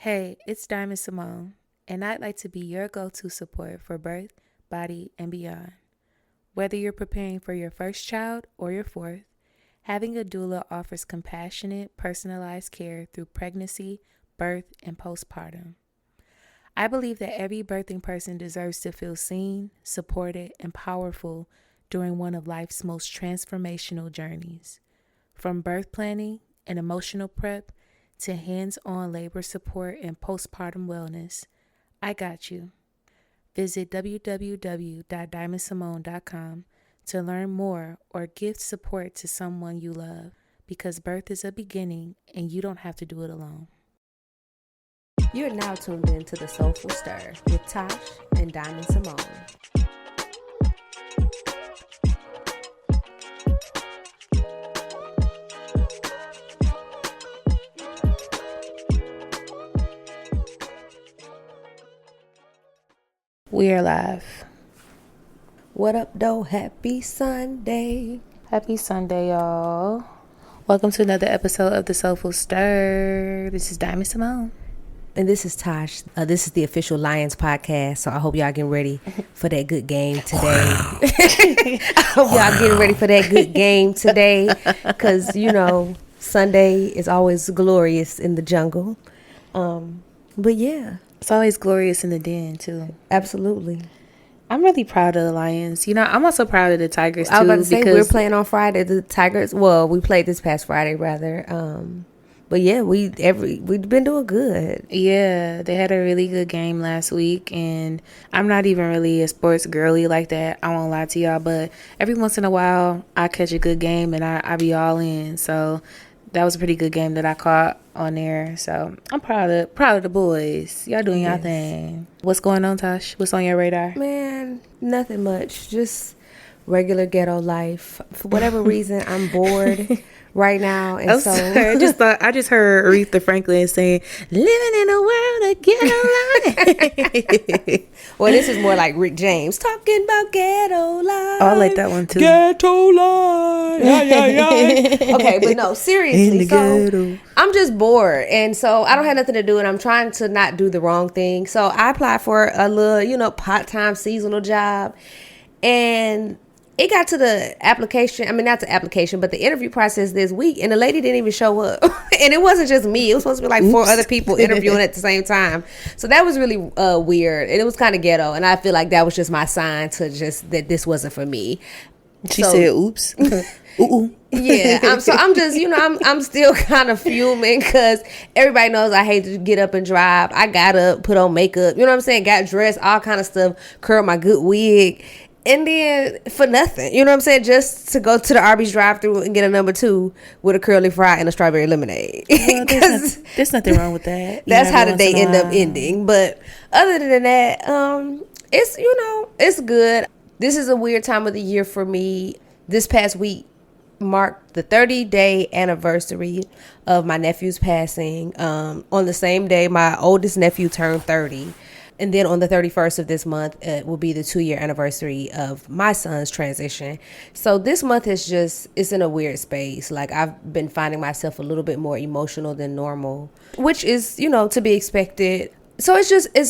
Hey, it's Diamond Simone, and I'd like to be your go-to support for birth, body, and beyond. Whether you're preparing for your first child or your fourth, having a doula offers compassionate, personalized care through pregnancy, birth, and postpartum. I believe that every birthing person deserves to feel seen, supported, and powerful during one of life's most transformational journeys. From birth planning and emotional prep to hands-on labor support and postpartum wellness, I got you. Visit www.diamondsimone.com to learn more or give support to someone you love, because birth is a beginning and you don't have to do it alone. You're now tuned in to the Soulful Stir with Tash and Diamond Simone. We are live. What up, though? Happy Sunday. Happy Sunday, y'all. Welcome to another episode of the Soulful Stir. This is Diamond Simone. And this is Tash. This is the official Lions podcast, so I hope y'all getting ready for that good game today. I hope y'all getting ready for that good game today, because, you know, Sunday is always glorious in the jungle. But yeah. It's always glorious in the den, too. Absolutely. I'm really proud of the Lions. You know, I'm also proud of the Tigers, too. I was about to say, we're playing on Friday. The Tigers, well, we played this past Friday, rather. But yeah, we've been doing good. Yeah, they had a really good game last week, and I'm not even really a sports girly like that. I won't lie to y'all, but every once in a while, I catch a good game, and I be all in. So that was a pretty good game that I caught on there. So I'm proud of the boys. Y'all doing y'all thing. What's going on, Tash? What's on your radar? Man, nothing much. Just regular ghetto life. For whatever reason, I'm bored right now, and I just heard Aretha Franklin saying, "Living in a world of ghetto life." Well, this is more like Rick James talking about ghetto life. Oh, I like that one too. Ghetto life. Okay, but no, seriously. So I'm just bored, and so I don't have nothing to do, and I'm trying to not do the wrong thing. So I applied for a little, part-time seasonal job, and it got to the application. I mean, not the application, but the interview process this week, and the lady didn't even show up. And it wasn't just me. It was supposed to be like 4 other people interviewing at the same time. So that was really weird, and it was kind of ghetto. And I feel like that was just my sign to just that this wasn't for me. She said, "Oops." Ooh. Yeah. I'm just, I'm still kind of fuming because everybody knows I hate to get up and drive. I got up, put on makeup, you know what I'm saying? Got dressed, all kind of stuff, curled my good wig. And then for nothing, you know what I'm saying? Just to go to the Arby's drive-thru and get a number 2 with a curly fry and a strawberry lemonade. Well, there's nothing wrong with that. That's how the day end up ending. But other than that, it's, it's good. This is a weird time of the year for me. This past week marked the 30-day anniversary of my nephew's passing. On the same day, my oldest nephew turned 30. And then on the 31st of this month, it will be the 2-year anniversary of my son's transition. So this month it's in a weird space. Like, I've been finding myself a little bit more emotional than normal, which is, to be expected. So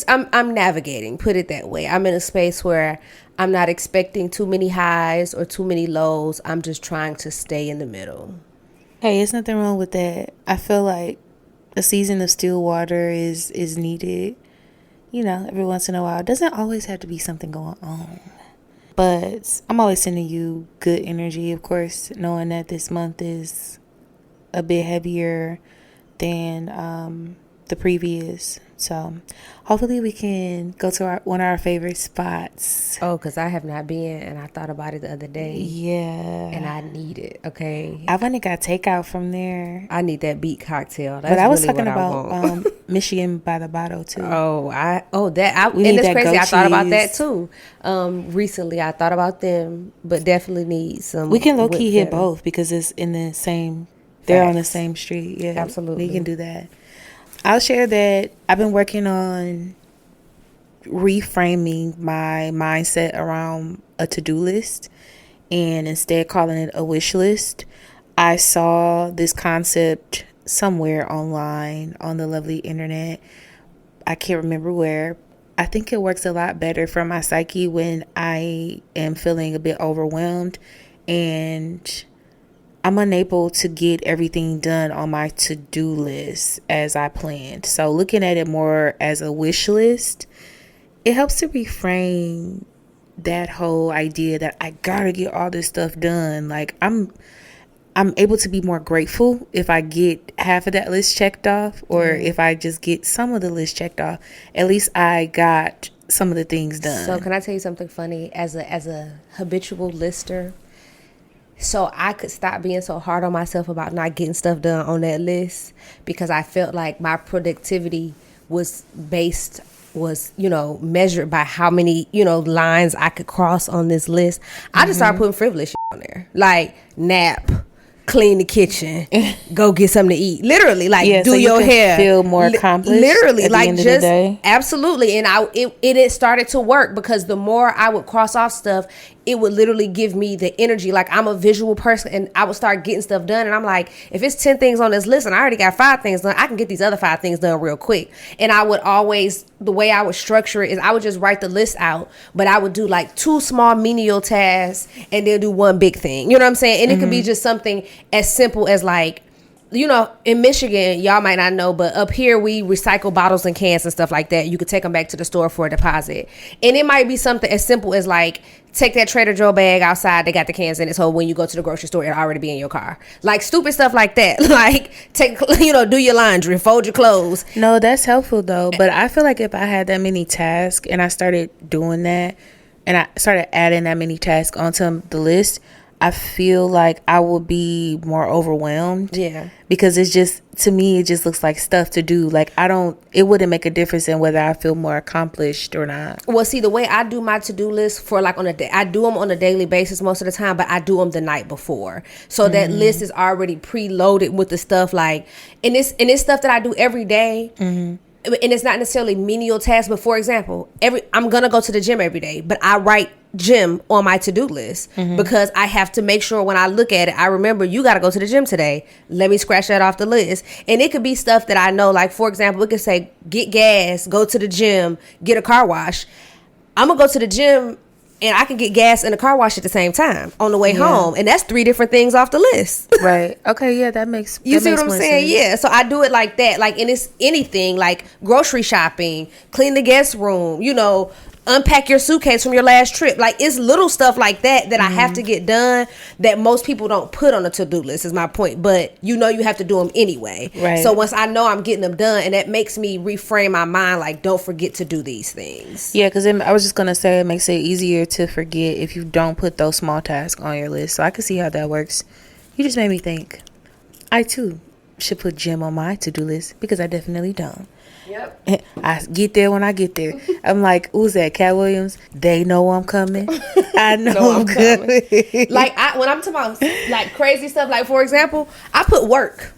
I'm navigating, put it that way. I'm in a space where I'm not expecting too many highs or too many lows. I'm just trying to stay in the middle. Hey, there's nothing wrong with that. I feel like a season of still water is needed. Every once in a while. It doesn't always have to be something going on. But I'm always sending you good energy, of course, knowing that this month is a bit heavier than the previous. So hopefully we can go to one of our favorite spots. Oh, because I have not been, and I thought about it the other day. Yeah. And I need it, okay? I've only got takeout from there. I need that beat cocktail. That's but I was really talking about Michigan by the bottle, too. And it's crazy. I thought about that, too. Recently, I thought about them, but definitely need some. We can low-key hit both because it's in the same, they're on the same street. Yeah, absolutely. We can do that. I'll share that I've been working on reframing my mindset around a to-do list and instead calling it a wish list. I saw this concept somewhere online on the lovely internet. I can't remember where. I think it works a lot better for my psyche when I am feeling a bit overwhelmed and I'm unable to get everything done on my to-do list as I planned. So looking at it more as a wish list, it helps to reframe that whole idea that I gotta get all this stuff done. Like I'm able to be more grateful if I get half of that list checked off, or if I just get some of the list checked off. At least I got some of the things done. So can I tell you something funny? As a habitual lister, so I could stop being so hard on myself about not getting stuff done on that list, because I felt like my productivity was measured by how many, lines I could cross on this list. I just started putting frivolous shit on there. Like nap, clean the kitchen, go get something to eat. Literally, like do so your hair. Feel more accomplished. Literally, at like the end just of the day. Absolutely. And it started to work, because the more I would cross off stuff, it would literally give me the energy. Like I'm a visual person, and I would start getting stuff done. And I'm like, if it's 10 things on this list and I already got 5 things done, I can get these other 5 things done real quick. And I would always, the way I would structure it is I would just write the list out, but I would do like 2 small menial tasks and then do 1 big thing. You know what I'm saying? And it could be just something as simple as like, in Michigan, y'all might not know, but up here we recycle bottles and cans and stuff like that. You could take them back to the store for a deposit. And it might be something as simple as like, take that Trader Joe bag outside. They got the cans in it. So when you go to the grocery store, it'll already be in your car. Like stupid stuff like that. Like do your laundry, fold your clothes. No, that's helpful though. But I feel like if I had that many tasks and I started doing that and I started adding that many tasks onto the list, I feel like I will be more overwhelmed. Yeah. Because it's just, to me, it just looks like stuff to do. Like it wouldn't make a difference in whether I feel more accomplished or not. Well, see, the way I do my to-do list for like on a day, I do them on a daily basis most of the time, but I do them the night before. So that list is already preloaded with the stuff like, and it's stuff that I do every day. And it's not necessarily menial tasks, but for example, I'm gonna go to the gym every day, but I write gym on my to-do list because I have to make sure when I look at it, I remember you got to go to the gym today. Let me scratch that off the list. And it could be stuff that I know, like for example, it could say get gas, go to the gym, get a car wash. I'm gonna go to the gym and I can get gas and a car wash at the same time on the way home. And that's 3 different things off the list. Right. Okay. Yeah, that makes You that see makes what I'm more saying? sense. Yeah. So I do it like that. Like, and it's anything like grocery shopping, clean the guest room, unpack your suitcase from your last trip. Like it's little stuff like that I have to get done that most people don't put on a to-do list is my point. But you have to do them anyway. Right. So once I know I'm getting them done, and that makes me reframe my mind, like don't forget to do these things. Yeah, because I was just going to say it makes it easier to forget if you don't put those small tasks on your list. So I can see how that works. You just made me think I too should put gym on my to-do list because I definitely don't. Yep. I get there when I get there. I'm like, who's that? Cat Williams? They know I'm coming. I know I'm coming. Like when I'm talking about like crazy stuff, like for example, I put work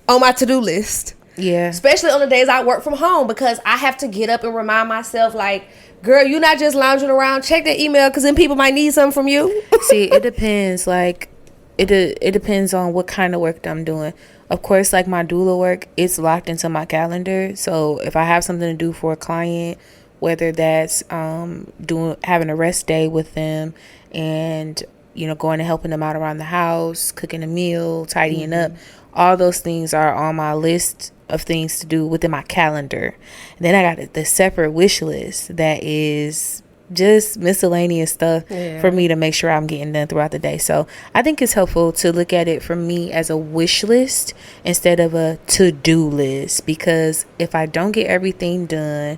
on my to-do list. Yeah. Especially on the days I work from home, because I have to get up and remind myself, like, girl, you're not just lounging around. Check that email, because then people might need something from you. See, it depends. Like, it depends on what kind of work I'm doing. Of course, like my doula work, it's locked into my calendar. So if I have something to do for a client, whether that's having a rest day with them and going and helping them out around the house, cooking a meal, tidying up, all those things are on my list of things to do within my calendar. And then I got the separate wish list that is just miscellaneous stuff for me to make sure I'm getting done throughout the day. So I think it's helpful to look at it for me as a wish list instead of a to-do list, because if I don't get everything done,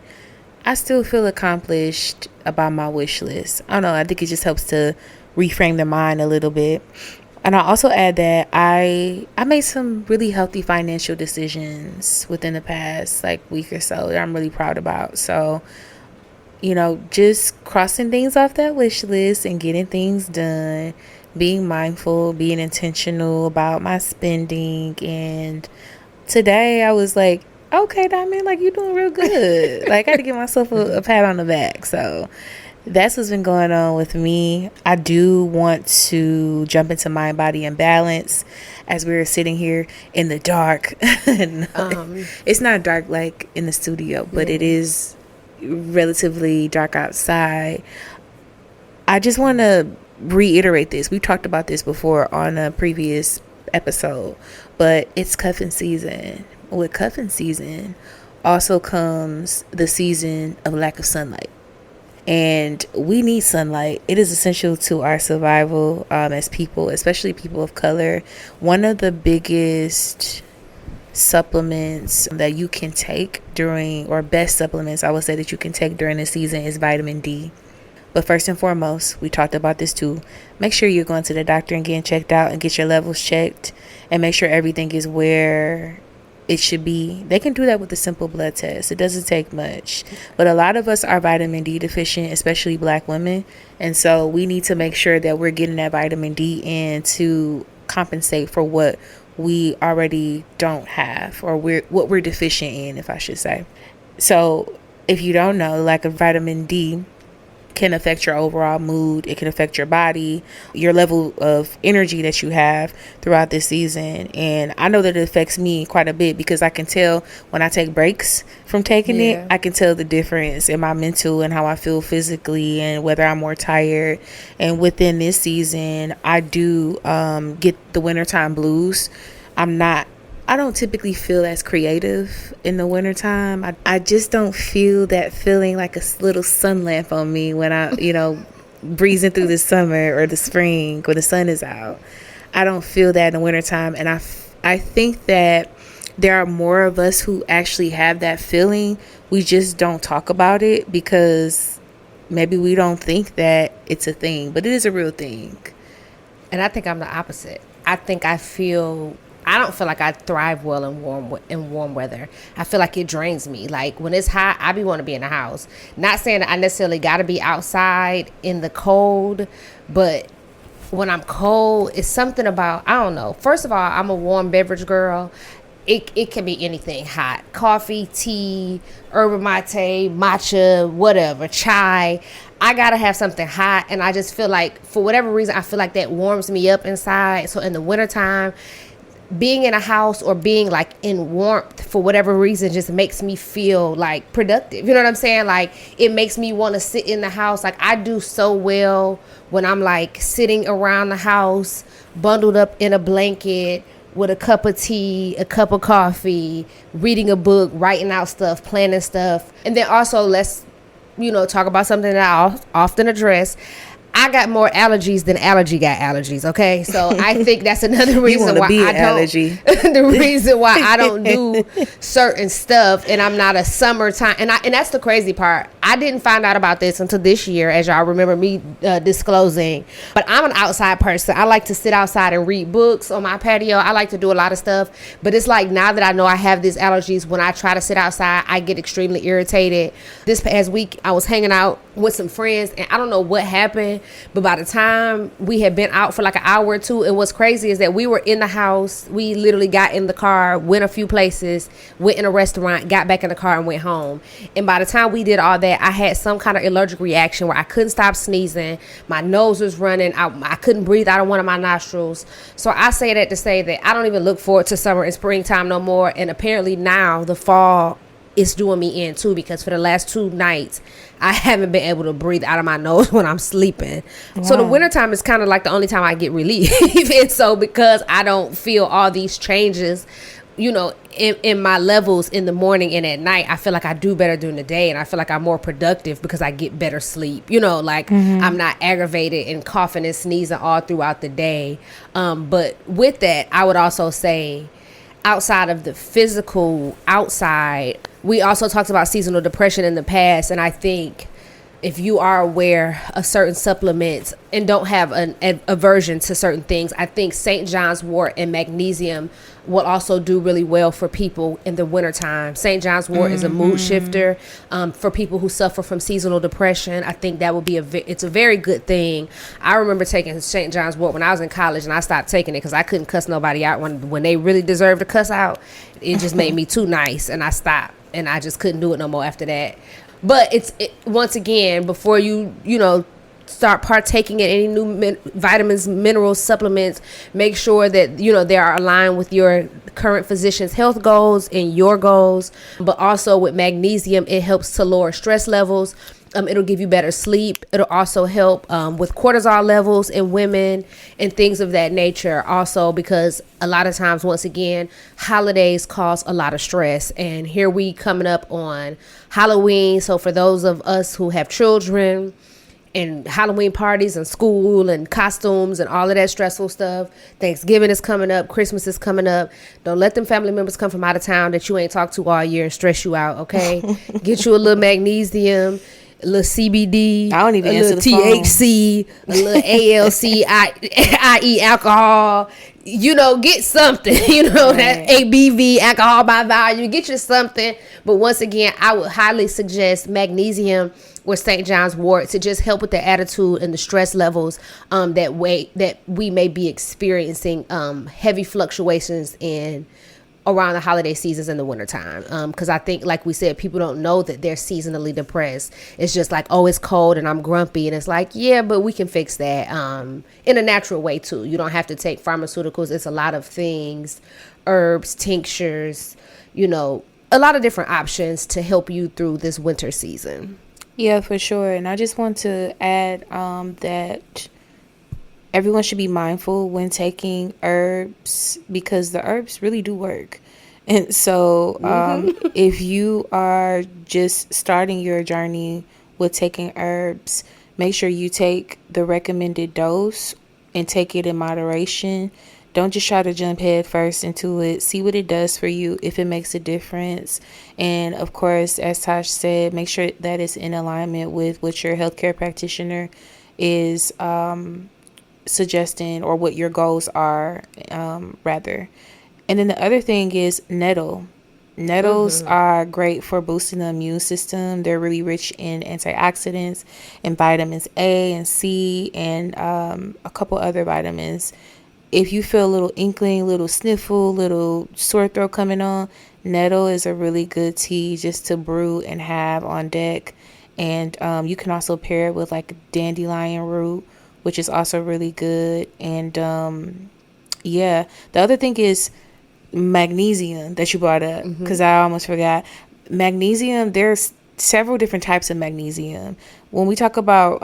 I still feel accomplished about my wish list. I don't know, I think it just helps to reframe the mind a little bit. And I also add that I made some really healthy financial decisions within the past week or so that I'm really proud about. So just crossing things off that wish list and getting things done, being mindful, being intentional about my spending. And today I was like, okay, Diamond, you're doing real good. I got to give myself a pat on the back. So That's what's been going on with me. I do want to jump into mind, body, and balance as we're sitting here in the dark. It's not dark like in the studio, but it is relatively dark outside. I just want to reiterate this. We talked about this before on a previous episode, but it's cuffing season. With cuffing season also comes the season of lack of sunlight. And we need sunlight. It is essential to our survival as people, especially people of color. One of the biggest supplements that you can take during, or best supplements I would say that you can take during the season, is vitamin D. But first and foremost, we talked about this too, make sure you're going to the doctor and getting checked out and get your levels checked and make sure everything is where it should be. They can do that with a simple blood test. It doesn't take much. But a lot of us are vitamin D deficient, especially Black women. And so we need to make sure that we're getting that vitamin D in to compensate for what we already don't have, or what we're deficient in, if I should say. So if you don't know, lack of vitamin D can affect your overall mood. It can affect your body, your level of energy that you have throughout this season. And I know that it affects me quite a bit because I can tell when I take breaks from taking it, I can tell the difference in my mental and how I feel physically and whether I'm more tired. And within this season, I do get the wintertime blues. I don't typically feel as creative in the wintertime. I just don't feel that feeling like a little sun lamp on me when I, breezing through the summer or the spring when the sun is out. I don't feel that in the wintertime. And I think that there are more of us who actually have that feeling. We just don't talk about it because maybe we don't think that it's a thing, but it is a real thing. And I think I'm the opposite. I don't feel like I thrive well in warm weather. I feel like it drains me. Like when it's hot, I be want to be in the house. Not saying that I necessarily got to be outside in the cold, but when I'm cold, it's something about, I don't know. First of all, I'm a warm beverage girl. It can be anything hot. Coffee, tea, yerba mate, matcha, whatever, chai. I got to have something hot. And I just feel like, for whatever reason, I feel like that warms me up inside. So in the wintertime, being in a house or being like in warmth for whatever reason just makes me feel like productive. You know what I'm saying? Like it makes me want to sit in the house. Like I do so well when I'm like sitting around the house, bundled up in a blanket with a cup of tea, a cup of coffee, reading a book, writing out stuff, planning stuff. And then also let's, talk about something that I often address. I got more allergies than allergy got allergies, okay? So I think that's another reason why I don't the reason why I don't do certain stuff, and I'm not a summertime, and that's the crazy part. I didn't find out about this until this year, as y'all remember me disclosing. But I'm an outside person. I like to sit outside and read books on my patio. I like to do a lot of stuff. But it's like now that I know I have these allergies, when I try to sit outside, I get extremely irritated. This past week, I was hanging out with some friends, and I don't know what happened, but by the time we had been out for like an hour or two, and what's crazy is that we were in the house. We literally got in the car, went a few places, went in a restaurant, got back in the car and went home. And by the time we did all that, I had some kind of allergic reaction where I couldn't stop sneezing. My nose was running. I couldn't breathe out of one of my nostrils. So I say that to say that I don't even look forward to summer and springtime no more. And apparently now the fall is doing me in too, because for the last 2 nights I haven't been able to breathe out of my nose when I'm sleeping. Wow. So the wintertime is kind of like the only time I get relief. And so because I don't feel all these changes, in my levels in the morning and at night, I feel like I do better during the day, and I feel like I'm more productive because I get better sleep. I'm not aggravated and coughing and sneezing all throughout the day. But with that, I would also say, outside of the physical outside, we also talked about seasonal depression in the past, and I think if you are aware of certain supplements and don't have an aversion to certain things, I think St. John's wort and magnesium will also do really well for people in the wintertime. St. John's wort is a mood shifter for people who suffer from seasonal depression. I think that would be it's a very good thing. I remember taking St. John's wort when I was in college, and I stopped taking it because I couldn't cuss nobody out when they really deserved to cuss out. It just made me too nice, and I stopped, and I just couldn't do it no more after that. But once again, before you start partaking in any new vitamins, minerals, supplements, make sure that they are aligned with your current physician's health goals and your goals. But also with magnesium, it helps to lower stress levels. It'll give you better sleep. It'll also help with cortisol levels in women and things of that nature. Also, because a lot of times, once again, holidays cause a lot of stress. And here we coming up on Halloween. So for those of us who have children and Halloween parties and school and costumes and all of that stressful stuff, Thanksgiving is coming up, Christmas is coming up. Don't let them family members come from out of town that you ain't talked to all year and stress you out, okay? Get you a little magnesium, a little CBD, I don't even a answer little the phone. THC, a little ALC, i.e. alcohol. Get something, that ABV, alcohol by volume. Get you something. But once again, I would highly suggest magnesium or St. John's wort to just help with the attitude and the stress levels that we may be experiencing heavy fluctuations in around the holiday seasons in the wintertime. Because I think, like we said, people don't know that they're seasonally depressed. It's just like, oh, it's cold and I'm grumpy. And it's like, yeah, but we can fix that in a natural way, too. You don't have to take pharmaceuticals. It's a lot of things, herbs, tinctures, a lot of different options to help you through this winter season. Yeah, for sure. And I just want to add that everyone should be mindful when taking herbs, because the herbs really do work. And so if you are just starting your journey with taking herbs, make sure you take the recommended dose and take it in moderation. Don't just try to jump head first into it. See what it does for you, if it makes a difference. And of course, as Tash said, make sure that it's in alignment with what your healthcare practitioner is suggesting, or what your goals are, rather. And then the other thing is nettle. Nettles are great for boosting the immune system. They're really rich in antioxidants and vitamins A and C and a couple other vitamins. If you feel a little inkling, little sniffle, little sore throat coming on, nettle is a really good tea just to brew and have on deck. And you can also pair it with like dandelion root, which is also really good. And the other thing is magnesium that you brought up, because I almost forgot. Magnesium, there's several different types of magnesium. When we talk about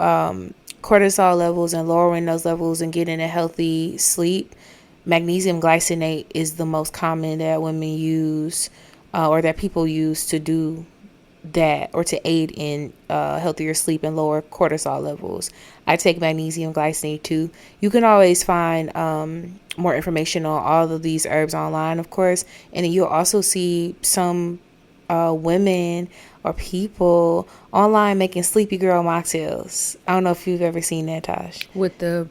cortisol levels and lowering those levels and getting a healthy sleep, magnesium glycinate is the most common that women use or that people use to do that, or to aid in healthier sleep and lower cortisol levels. I take magnesium glycinate too. You can always find more information on all of these herbs online, of course, and then you'll also see some women or people online making sleepy girl mocktails. I don't know if you've ever seen that, Tash. With the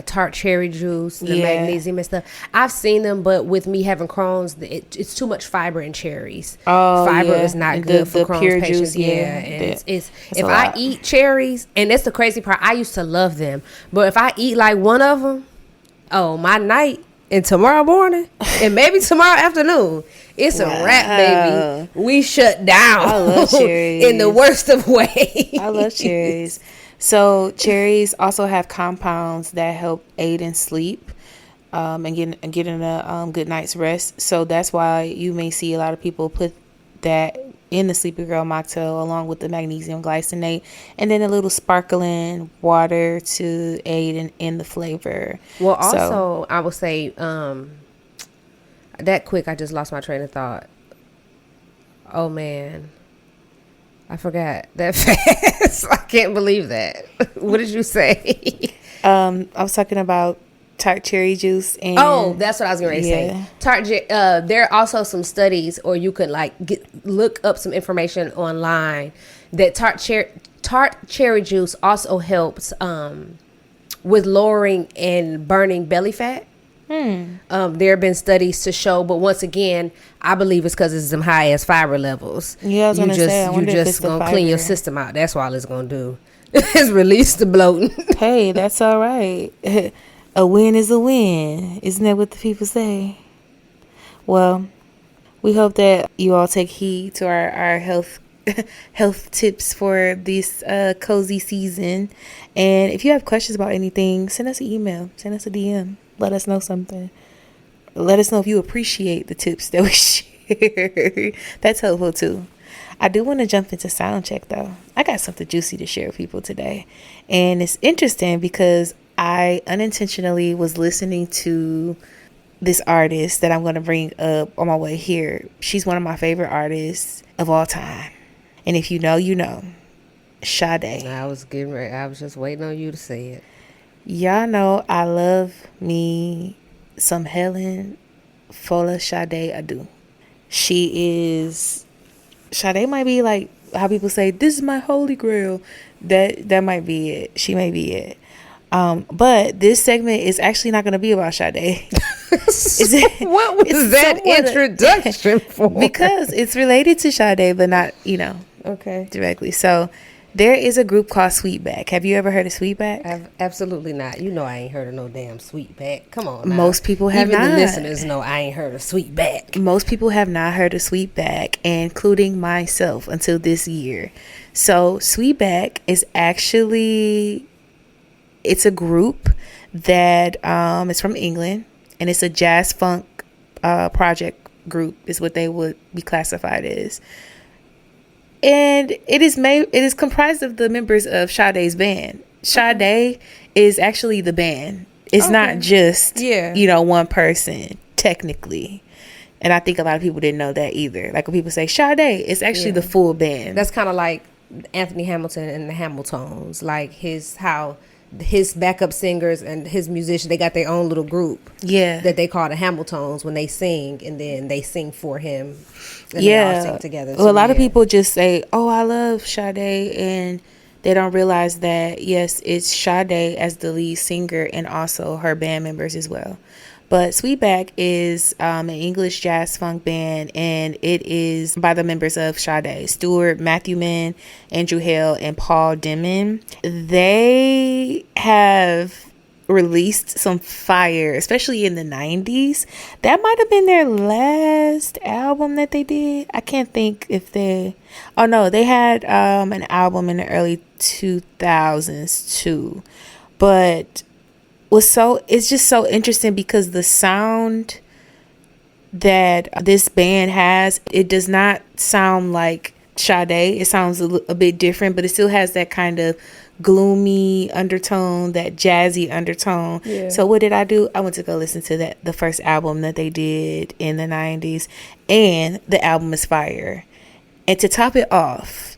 tart cherry juice, the magnesium and stuff. I've seen them, but with me having Crohn's, it's too much fiber in cherries. Fiber is not good for Crohn's pure patients. Juice, and it's if I eat cherries, and that's the crazy part, I used to love them, but if I eat like one of them, my night and tomorrow morning and maybe tomorrow afternoon, it's a wrap, baby. We shut down. I love cherries in the worst of ways. I love cherries. So cherries also have compounds that help aid in sleep and getting a good night's rest. So that's why you may see a lot of people put that in the Sleepy Girl mocktail along with the magnesium glycinate, and then a little sparkling water to aid in the flavor. Well, also, I would say that quick, I just lost my train of thought. Oh, man. I forgot that fast. I can't believe that. What did you say? I was talking about tart cherry juice. And that's what I was going to say. There are also some studies, or you could look up some information online, that tart cherry juice also helps with lowering and burning belly fat. There have been studies to show, but once again, I believe it's because it's some high ass fiber levels. Yeah, I was you just gonna clean your system out. That's all it's gonna do. Is release the bloating. Hey, that's all right. A win is a win. Isn't that what the people say? Well, we hope that you all take heed to our health health tips for this cozy season. And if you have questions about anything, send us an email, send us a DM, let us know something. Let us know if you appreciate the tips that we share. That's helpful too. I do want to jump into sound check though. I got something juicy to share with people today. And it's interesting because I unintentionally was listening to this artist that I'm going to bring up on my way here. She's one of my favorite artists of all time. And if you know, you know. Sade. I was getting ready. I was just waiting on you to say it. Y'all know I love me some Helen Fola Sade Adu. Sade might be like how people say, this is my holy grail. That might be it. She may be it. But this segment is actually not going to be about Sade. What was that introduction for? Because it's related to Sade, but not, okay, directly. So there is a group called Sweetback. Have you ever heard of Sweetback? Absolutely not. You know I ain't heard of no damn Sweetback. Come on now. Most people have not. Even the listeners know I ain't heard of Sweetback. Most people have not heard of Sweetback, including myself, until this year. So Sweetback is actually... It's a group that is from England, and it's a jazz funk project group is what they would be classified as. And it is comprised of the members of Sade's band. Sade is actually the band. It's not just one person technically. And I think a lot of people didn't know that either. Like when people say Sade, it's actually the full band. That's kind of like Anthony Hamilton and the Hamiltones, like his backup singers and his musicians, they got their own little group that they call the Hamiltones when they sing, and then they sing for him and they all sing together. Well, a lot of people just say, oh, I love Sade, and they don't realize that yes, it's Sade as the lead singer and also her band members as well. But Sweetback is an English jazz funk band, and it is by the members of Sade, Stuart Matthewman, Andrew Hale, and Paul Denman. They have released some fire, especially in the 90s. That might have been their last album that they did. I can't think if they... Oh, no, they had an album in the early 2000s, too. But... it's just so interesting because the sound that this band has, it does not sound like Sade. It sounds a bit different, but it still has that kind of gloomy undertone, that jazzy undertone. So what did I do? I went to go listen to the first album that they did in the 90s, and the album is fire. And to top it off,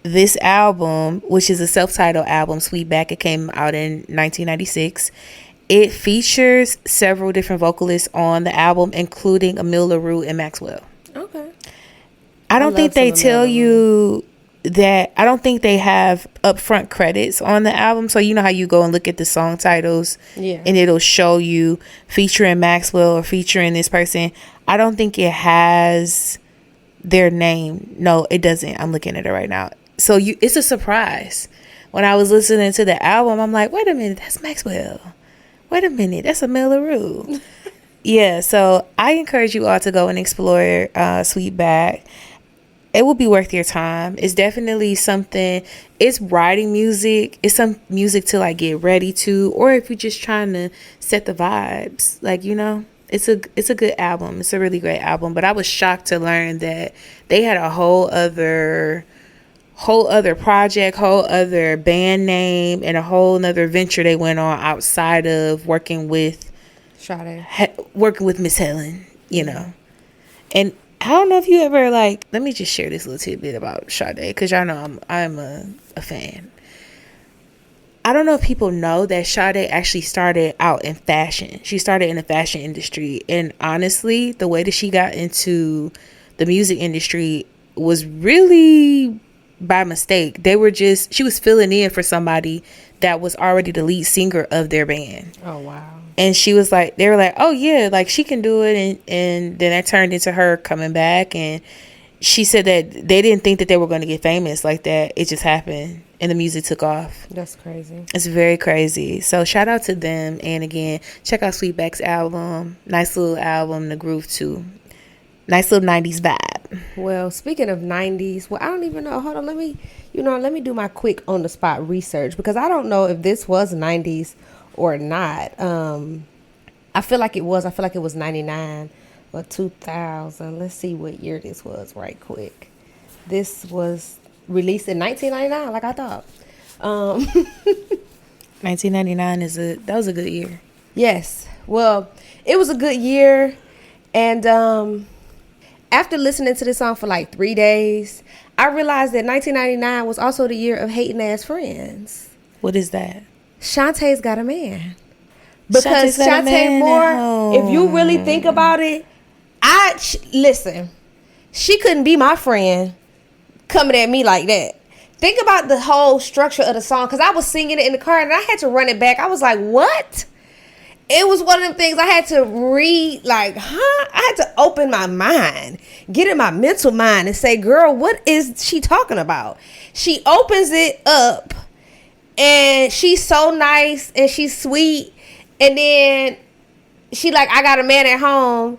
this album, which is a self-titled album, Sweetback, it came out in 1996. It features several different vocalists on the album, including Emile LaRue and Maxwell. Okay. I don't think they tell you that. I don't think they have upfront credits on the album. So you know how you go and look at the song titles, and it'll show you featuring Maxwell or featuring this person. I don't think it has their name. No, it doesn't. I'm looking at it right now. So it's a surprise. When I was listening to the album, I'm like, wait a minute, that's Maxwell. Wait a minute, that's Emile LaRue. So I encourage you all to go and explore Sweetback. It will be worth your time. It's definitely something. It's writing music. It's some music to like get ready to, or if you're just trying to set the vibes, it's a good album. It's a really great album. But I was shocked to learn that they had a whole other project, whole other band name, and a whole nother venture they went on outside of working with Sade, working with Miss Helen, And I don't know if you ever let me just share this little tidbit about Sade, because y'all know I'm a fan. I don't know if people know that Sade actually started out in fashion. She started in the fashion industry, and honestly, the way that she got into the music industry was really by mistake. She was filling in for somebody that was already the lead singer of their band. Oh wow. And she was they were like, oh yeah, she can do it, and then that turned into her coming back, and she said that they didn't think that they were going to get famous like that. It just happened, and the music took off. That's crazy. It's very crazy. So shout out to them, and again, check out Sweetback's album. Nice little album, the groove too. Nice little 90s vibe. Well, speaking of 90s, well, I don't even know. Hold on, let me do my quick on the spot research because I don't know if this was 90s or not. I feel like it was. I feel like it was 99 or 2000. Let's see what year this was right quick. This was released in 1999, like I thought. 1999 that was a good year. Yes. Well, it was a good year. And after listening to this song for like 3 days, I realized that 1999 was also the year of Hating Ass Friends. What is that? Chante's Got a Man. Because Chante Moore, if you really think about it, listen, she couldn't be my friend coming at me like that. Think about the whole structure of the song, because I was singing it in the car and I had to run it back. I was like, what? It was one of them things I had to read, like, I had to open my mind, get in my mental mind and say, girl, what is she talking about? She opens it up and she's so nice and she's sweet. And then she like, I got a man at home.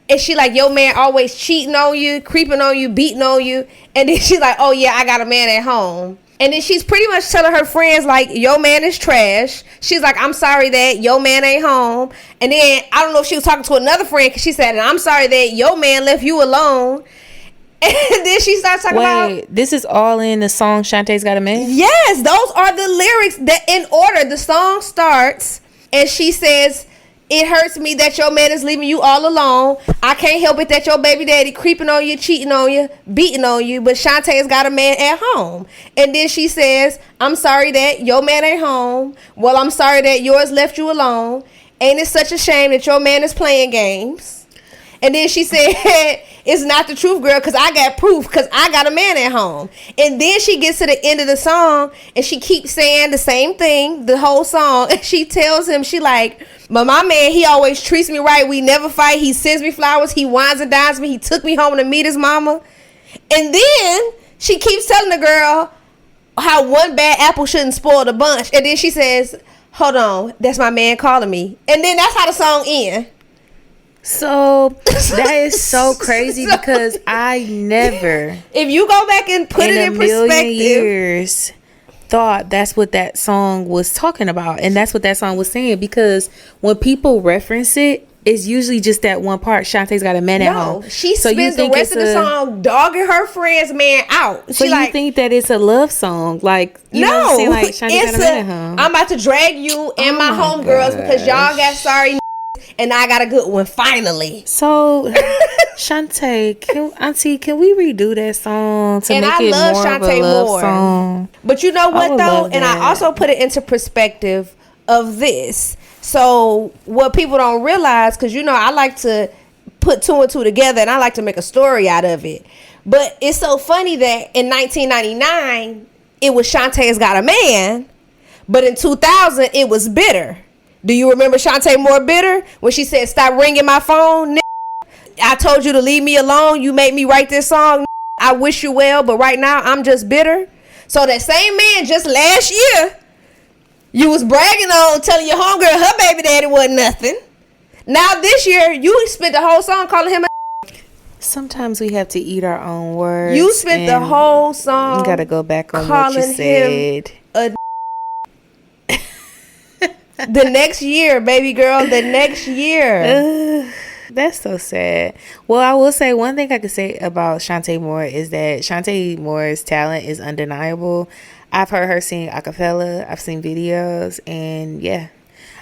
And she like, your man always cheating on you, creeping on you, beating on you. And then she's like, oh yeah, I got a man at home. And then she's pretty much telling her friends, like, your man is trash. She's like, I'm sorry that your man ain't home. And then, I don't know if she was talking to another friend, because she said, and I'm sorry that your man left you alone. And then she starts talking about... Wait, this is all in the song Chante's Got a Man? Yes, those are the lyrics that in order. The song starts, and she says... It hurts me that your man is leaving you all alone. I can't help it that your baby daddy creeping on you, cheating on you, beating on you. But Chante's got a man at home. And then she says, I'm sorry that your man ain't home. Well, I'm sorry that yours left you alone. Ain't it such a shame that your man is playing games? And then she said, it's not the truth, girl, because I got proof, because I got a man at home. And then she gets to the end of the song, and she keeps saying the same thing, the whole song. And she tells him, she like, but my man, he always treats me right. We never fight. He sends me flowers. He wines and dines me. He took me home to meet his mama. And then she keeps telling the girl how one bad apple shouldn't spoil the bunch. And then she says, hold on, that's my man calling me. And then that's how the song ends. So that is so crazy because I never, if you go back and put it in perspective, years thought that's what that song was talking about, and that's what that song was saying. Because when people reference it, it's usually just that one part. Chante's got a man at home. She spends the rest of the song dogging her friend's man out. So you think that it's a love song? Like, you know what I'm saying? Like, Chante's got a man at home. I'm about to drag you and my homegirls because y'all got sorry and I got a good one finally. So, Chante, can we redo that song to make it more of a love song? But you know what though? And I also put it into perspective of this. So what people don't realize, because you know I like to put two and two together and I like to make a story out of it. But it's so funny that in 1999 it was Chante's Got a Man, but in 2000 it was Bitter. Do you remember Chante Moore Bitter when she said, stop ringing my phone, I told you to leave me alone. You made me write this song. I wish you well, but right now I'm just bitter. So that same man just last year, you was bragging on telling your homegirl her baby daddy wasn't nothing. Now this year, you spent the whole song calling him a... Sometimes we have to eat our own words. You spent the whole song... You got to go back on what you said. The next year, baby girl, the next year. That's so sad. Well, I will say one thing I could say about Chante Moore is that Chante Moore's talent is undeniable. I've heard her sing a cappella. I've seen videos, and yeah,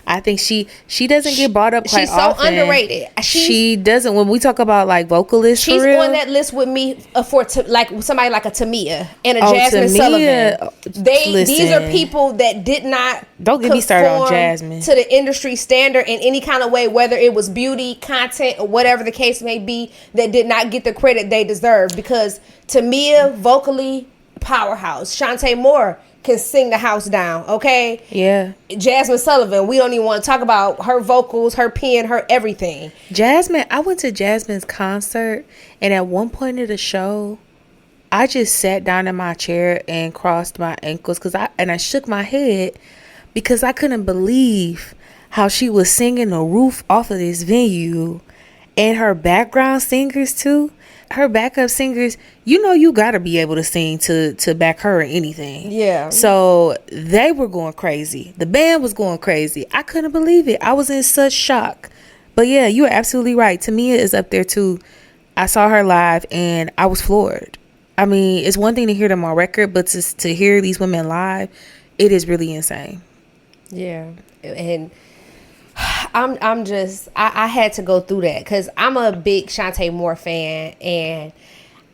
I think she doesn't get brought up quite often. She's so underrated. She doesn't. When we talk about like vocalists, she's for real, on that list with me for like somebody like a Tamia and a Jasmine Sullivan. These are people that did not don't get me started on Jasmine to the industry standard in any kind of way, whether it was beauty, content, or whatever the case may be, that did not get the credit they deserve. Because Tamia vocally powerhouse, Chante Moore can sing the house down, okay? Yeah. Jasmine Sullivan, we don't even want to talk about her vocals, her pen, her everything. Jasmine, I went to Jasmine's concert, and at one point of the show, I just sat down in my chair and crossed my ankles I shook my head because I couldn't believe how she was singing the roof off of this venue. And her background singers too. Her backup singers, you know, you gotta be able to sing to back her or anything. Yeah. So they were going crazy. The band was going crazy. I couldn't believe it. I was in such shock. But yeah, you are absolutely right. Tamia is up there too. I saw her live and I was floored. I mean, it's one thing to hear them on record, but to hear these women live, it is really insane. Yeah. And I'm just, I had to go through that because I'm a big Chante Moore fan, and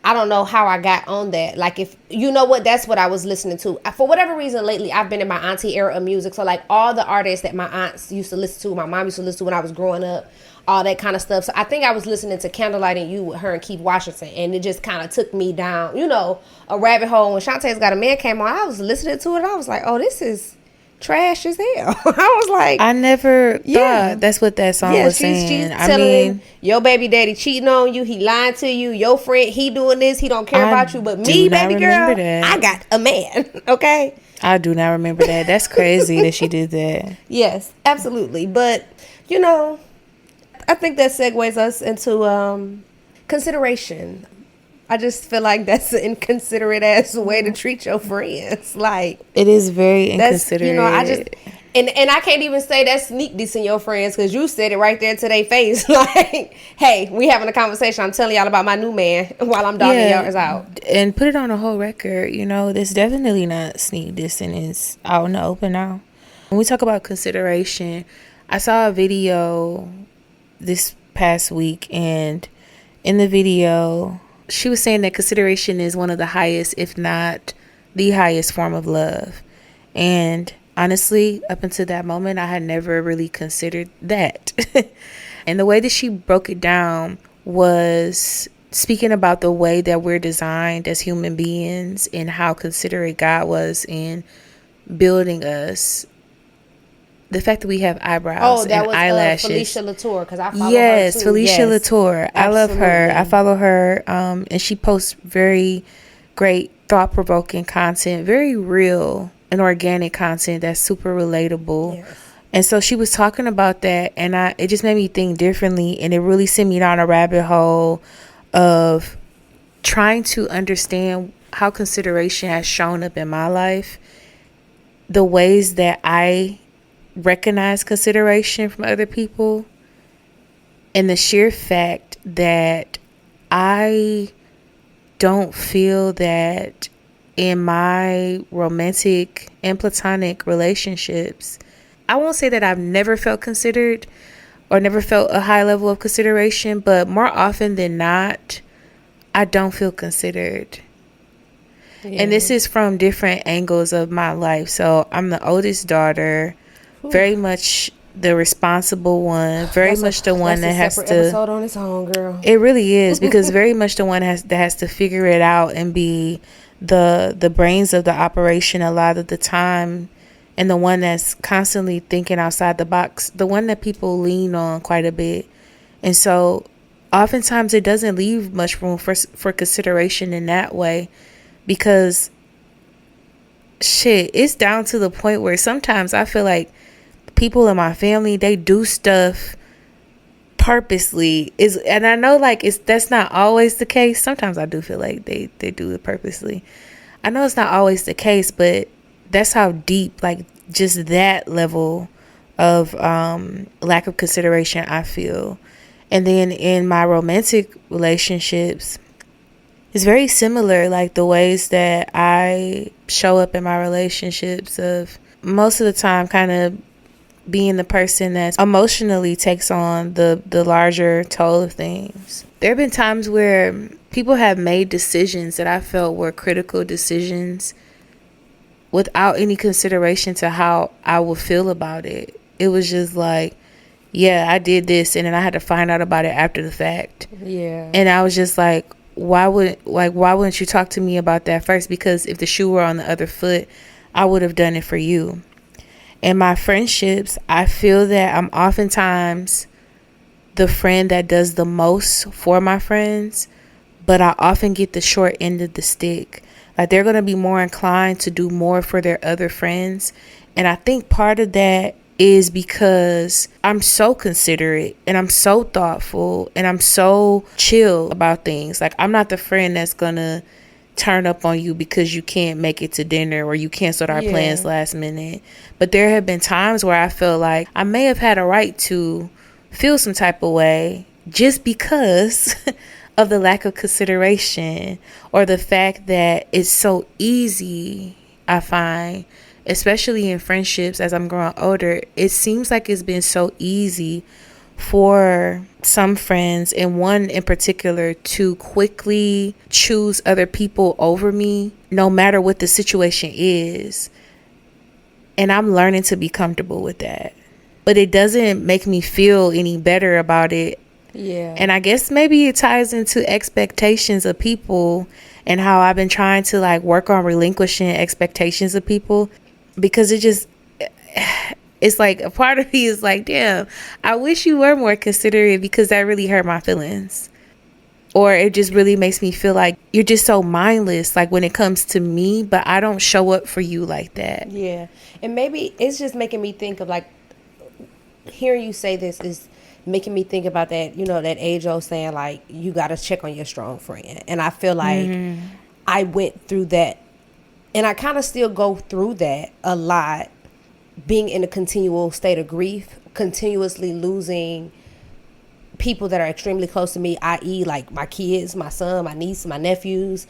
I don't know how I got on that. Like, if you know what, that's what I was listening to. For whatever reason lately, I've been in my auntie era of music. So like all the artists that my aunts used to listen to, my mom used to listen to when I was growing up, all that kind of stuff. So I think I was listening to Candlelight and You with her and Keith Washington, and it just kind of took me down, you know, a rabbit hole. When Chante's Got a Man came on, I was listening to it. I was like, oh, this is trash as hell. I was like, I never thought that's what that song was saying. She's telling him, your baby daddy cheating on you, he lying to you, your friend, he doing this, he don't care about you, but me, baby girl, I got a man. Okay, I do not remember that. That's crazy that she did that. Yes, absolutely. But you know, I think that segues us into consideration. I just feel like that's an inconsiderate ass way to treat your friends. Like, it is very inconsiderate. You know, I just and I can't even say that's sneak dissing your friends because you said it right there to their face. Like, hey, we having a conversation. I'm telling y'all about my new man while I'm dogging yours out. And put it on a whole record. You know, it's definitely not sneak dissing. It's out in the open now. When we talk about consideration, I saw a video this past week, and in the video, she was saying that consideration is one of the highest, if not the highest form of love. And honestly, up until that moment, I had never really considered that. And the way that she broke it down was speaking about the way that we're designed as human beings and how considerate God was in building us. The fact that we have eyebrows and eyelashes. Felicia Latour, because I follow her too. Felicia Latour. I love her. I follow her, and she posts very great, thought-provoking content, very real and organic content that's super relatable. Yes. And so she was talking about that, and it just made me think differently, and it really sent me down a rabbit hole of trying to understand how consideration has shown up in my life, the ways that I recognize consideration from other people, and the sheer fact that I don't feel that in my romantic and platonic relationships, I won't say that I've never felt considered or never felt a high level of consideration, but more often than not, I don't feel considered. Yeah. And this is from different angles of my life. So I'm the oldest daughter, very much the responsible one, very much the one that has to episode on its own, girl. It really is, because very much the one that has to figure it out and be the brains of the operation a lot of the time, and the one that's constantly thinking outside the box, the one that people lean on quite a bit. And so oftentimes it doesn't leave much room for consideration in that way, because shit, it's down to the point where sometimes I feel like people in my family, they do stuff purposely. And I know like that's not always the case. Sometimes I do feel like they do it purposely. I know it's not always the case, but that's how deep, like, just that level of lack of consideration I feel. And then in my romantic relationships, it's very similar, like the ways that I show up in my relationships of most of the time kind of being the person that emotionally takes on the larger toll of things. There have been times where people have made decisions that I felt were critical decisions without any consideration to how I would feel about it. It was just like, yeah, I did this, and then I had to find out about it after the fact. Yeah. And I was just like, why wouldn't you talk to me about that first? Because if the shoe were on the other foot, I would have done it for you. In my friendships, I feel that I'm oftentimes the friend that does the most for my friends, but I often get the short end of the stick. Like, they're going to be more inclined to do more for their other friends. And I think part of that is because I'm so considerate and I'm so thoughtful and I'm so chill about things. Like, I'm not the friend that's gonna turn up on you because you can't make it to dinner or you canceled our plans last minute. But there have been times where I feel like I may have had a right to feel some type of way just because of the lack of consideration, or the fact that it's so easy, I find, especially in friendships as I'm growing older, it seems like it's been so easy for some friends, and one in particular, to quickly choose other people over me, no matter what the situation is. And I'm learning to be comfortable with that. But it doesn't make me feel any better about it. Yeah. And I guess maybe it ties into expectations of people and how I've been trying to like work on relinquishing expectations of people, because it's like a part of me is like, damn, I wish you were more considerate, because that really hurt my feelings. Or it just really makes me feel like you're just so mindless, like when it comes to me, but I don't show up for you like that. Yeah. And maybe it's just making me think of, like, hearing you say this is making me think about that, that age old saying, like, you got to check on your strong friend. And I feel like I went through that, and I kind of still go through that a lot, being in a continual state of grief, continuously losing people that are extremely close to me, i.e. like my kids, my son, my niece, my nephews,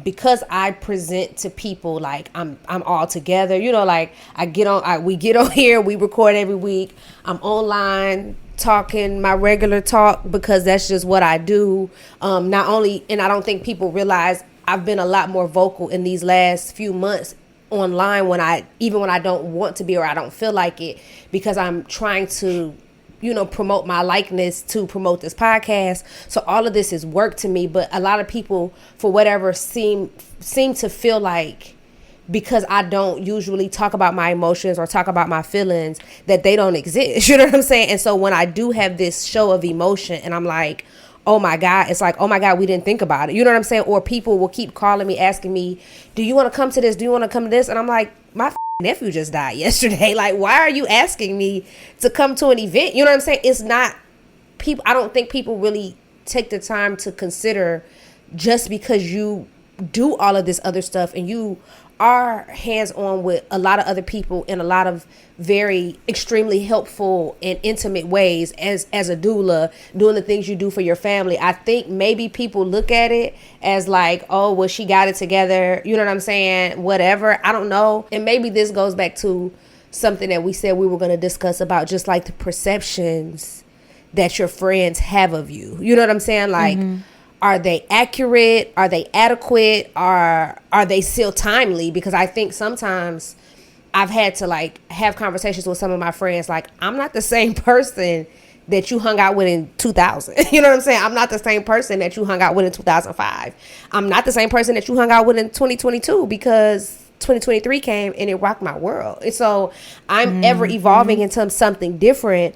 because I present to people like I'm all together, like we get on here, we record every week, I'm online talking my regular talk because that's just what I do. Not only, and I don't think people realize I've been a lot more vocal in these last few months online when I don't want to be, or I don't feel like it, because I'm trying to promote my likeness, to promote this podcast. So all of this is work to me, but a lot of people, for whatever, seem to feel like because I don't usually talk about my emotions or talk about my feelings, that they don't exist. You know what I'm saying? And so when I do have this show of emotion and I'm like, oh my God, it's like, oh my God, we didn't think about it. You know what I'm saying? Or people will keep calling me, asking me, do you want to come to this? Do you want to come to this? And I'm like, my nephew just died yesterday. Like, why are you asking me to come to an event? You know what I'm saying? It's not people. I don't think people really take the time to consider, just because you do all of this other stuff and you are hands-on with a lot of other people in a lot of very extremely helpful and intimate ways as a doula, doing the things you do for your family. I think maybe people look at it as like, oh, well, she got it together. You know what I'm saying? Whatever. I don't know. And maybe this goes back to something that we said we were going to discuss about, just like the perceptions that your friends have of you. You know what I'm saying? Like, are they accurate? Are they adequate? Are they still timely? Because I think sometimes I've had to like have conversations with some of my friends. Like, I'm not the same person that you hung out with in 2000. You know what I'm saying? I'm not the same person that you hung out with in 2005. I'm not the same person that you hung out with in 2022, because 2023 came and it rocked my world. And so I'm ever evolving into something different.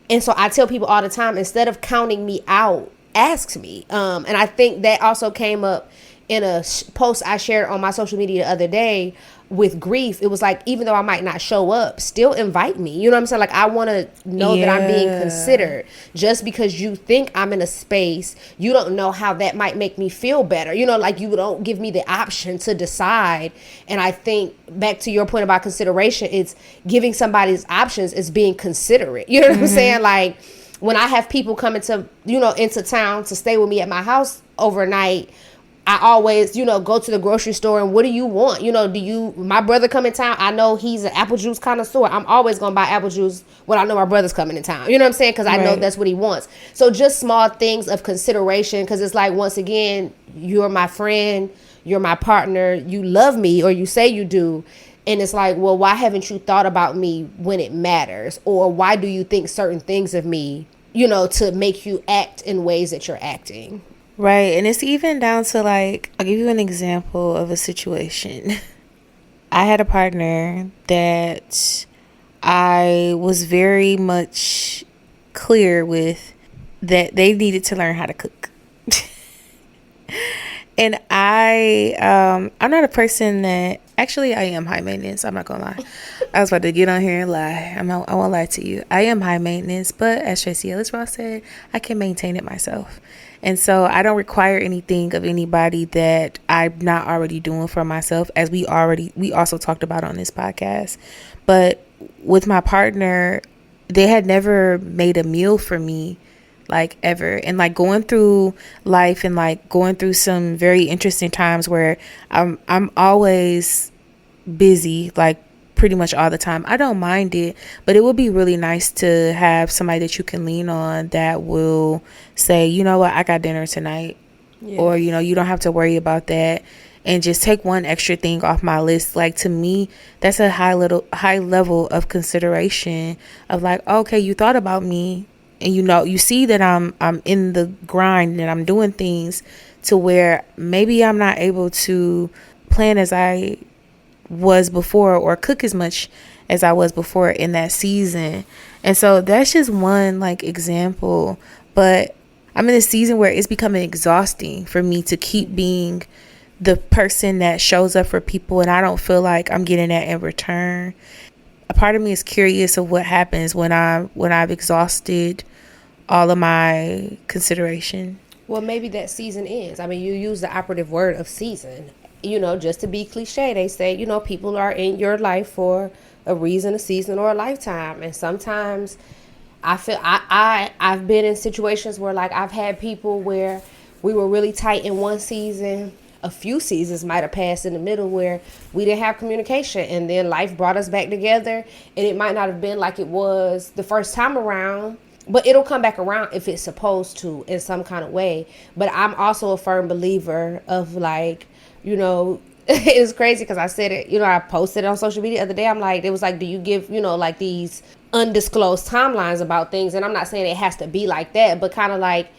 And so I tell people all the time, instead of counting me out, ask me. And I think that also came up in a post I shared on my social media the other day with grief. It was like, even though I might not show up, still invite me. You know what I'm saying? Like, I want to know that I'm being considered. Just because you think I'm in a space, you don't know how that might make me feel better. Like, you don't give me the option to decide. And I think back to your point about consideration, it's giving somebody's options is being considerate. You know what I'm saying? Like, when I have people come into town to stay with me at my house overnight, I always, go to the grocery store and what do you want? My brother come in town, I know he's an apple juice connoisseur. I'm always going to buy apple juice when I know my brother's coming in town. You know what I'm saying? Because I know that's what he wants. So just small things of consideration, because it's like, once again, you're my friend, you're my partner, you love me, or you say you do. And it's like, well, why haven't you thought about me when it matters? Or why do you think certain things of me, to make you act in ways that you're acting? Right. And it's even down to, like, I'll give you an example of a situation. I had a partner that I was very much clear with that they needed to learn how to cook. And I'm not a person that Actually, I am high maintenance. I'm not gonna lie. I was about to get on here and lie. I won't lie to you. I am high maintenance, but as Tracy Ellis Ross said, I can maintain it myself. And so I don't require anything of anybody that I'm not already doing for myself, as we also talked about on this podcast. But with my partner, they had never made a meal for me, like, ever. And like going through life and like going through some very interesting times where I'm always busy, like pretty much all the time. I don't mind it, but it would be really nice to have somebody that you can lean on that will say, you know what, I got dinner tonight. Yes. Or, you know, you don't have to worry about that, and just take one extra thing off my list. Like, to me, that's a high level of consideration of like, okay, you thought about me, and you know, you see that I'm in the grind and I'm doing things to where maybe I'm not able to plan as I was before or cook as much as I was before in that season. And so that's just one like example. But I'm in a season where it's becoming exhausting for me to keep being the person that shows up for people, and I don't feel like I'm getting that in return. A part of me is curious of what happens when I've exhausted all of my consideration. Well, maybe that season ends. I mean, you use the operative word of season. You know, just to be cliche, they say, you know, people are in your life for a reason, a season, or a lifetime. And sometimes I feel I've been in situations where like I've had people where we were really tight in one season. A few seasons might have passed in the middle where we didn't have communication, and then life brought us back together, and it might not have been like it was the first time around, but it'll come back around if it's supposed to in some kind of way. But I'm also a firm believer of like, you know, it's crazy because I said it, you know, I posted it on social media the other day. I'm like, it was like, do you give, you know, like these undisclosed timelines about things? And I'm not saying it has to be like that, but kind of like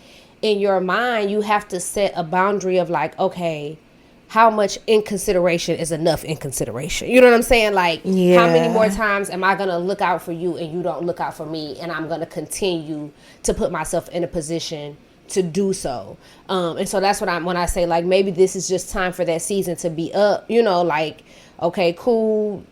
in your mind, you have to set a boundary of like, okay, how much inconsideration is enough inconsideration? You know what I'm saying? Like, yeah. How many more times am I going to look out for you and you don't look out for me? And I'm going to continue to put myself in a position to do so. And so that's what when I say like, maybe this is just time for that season to be up, you know, like, okay, cool.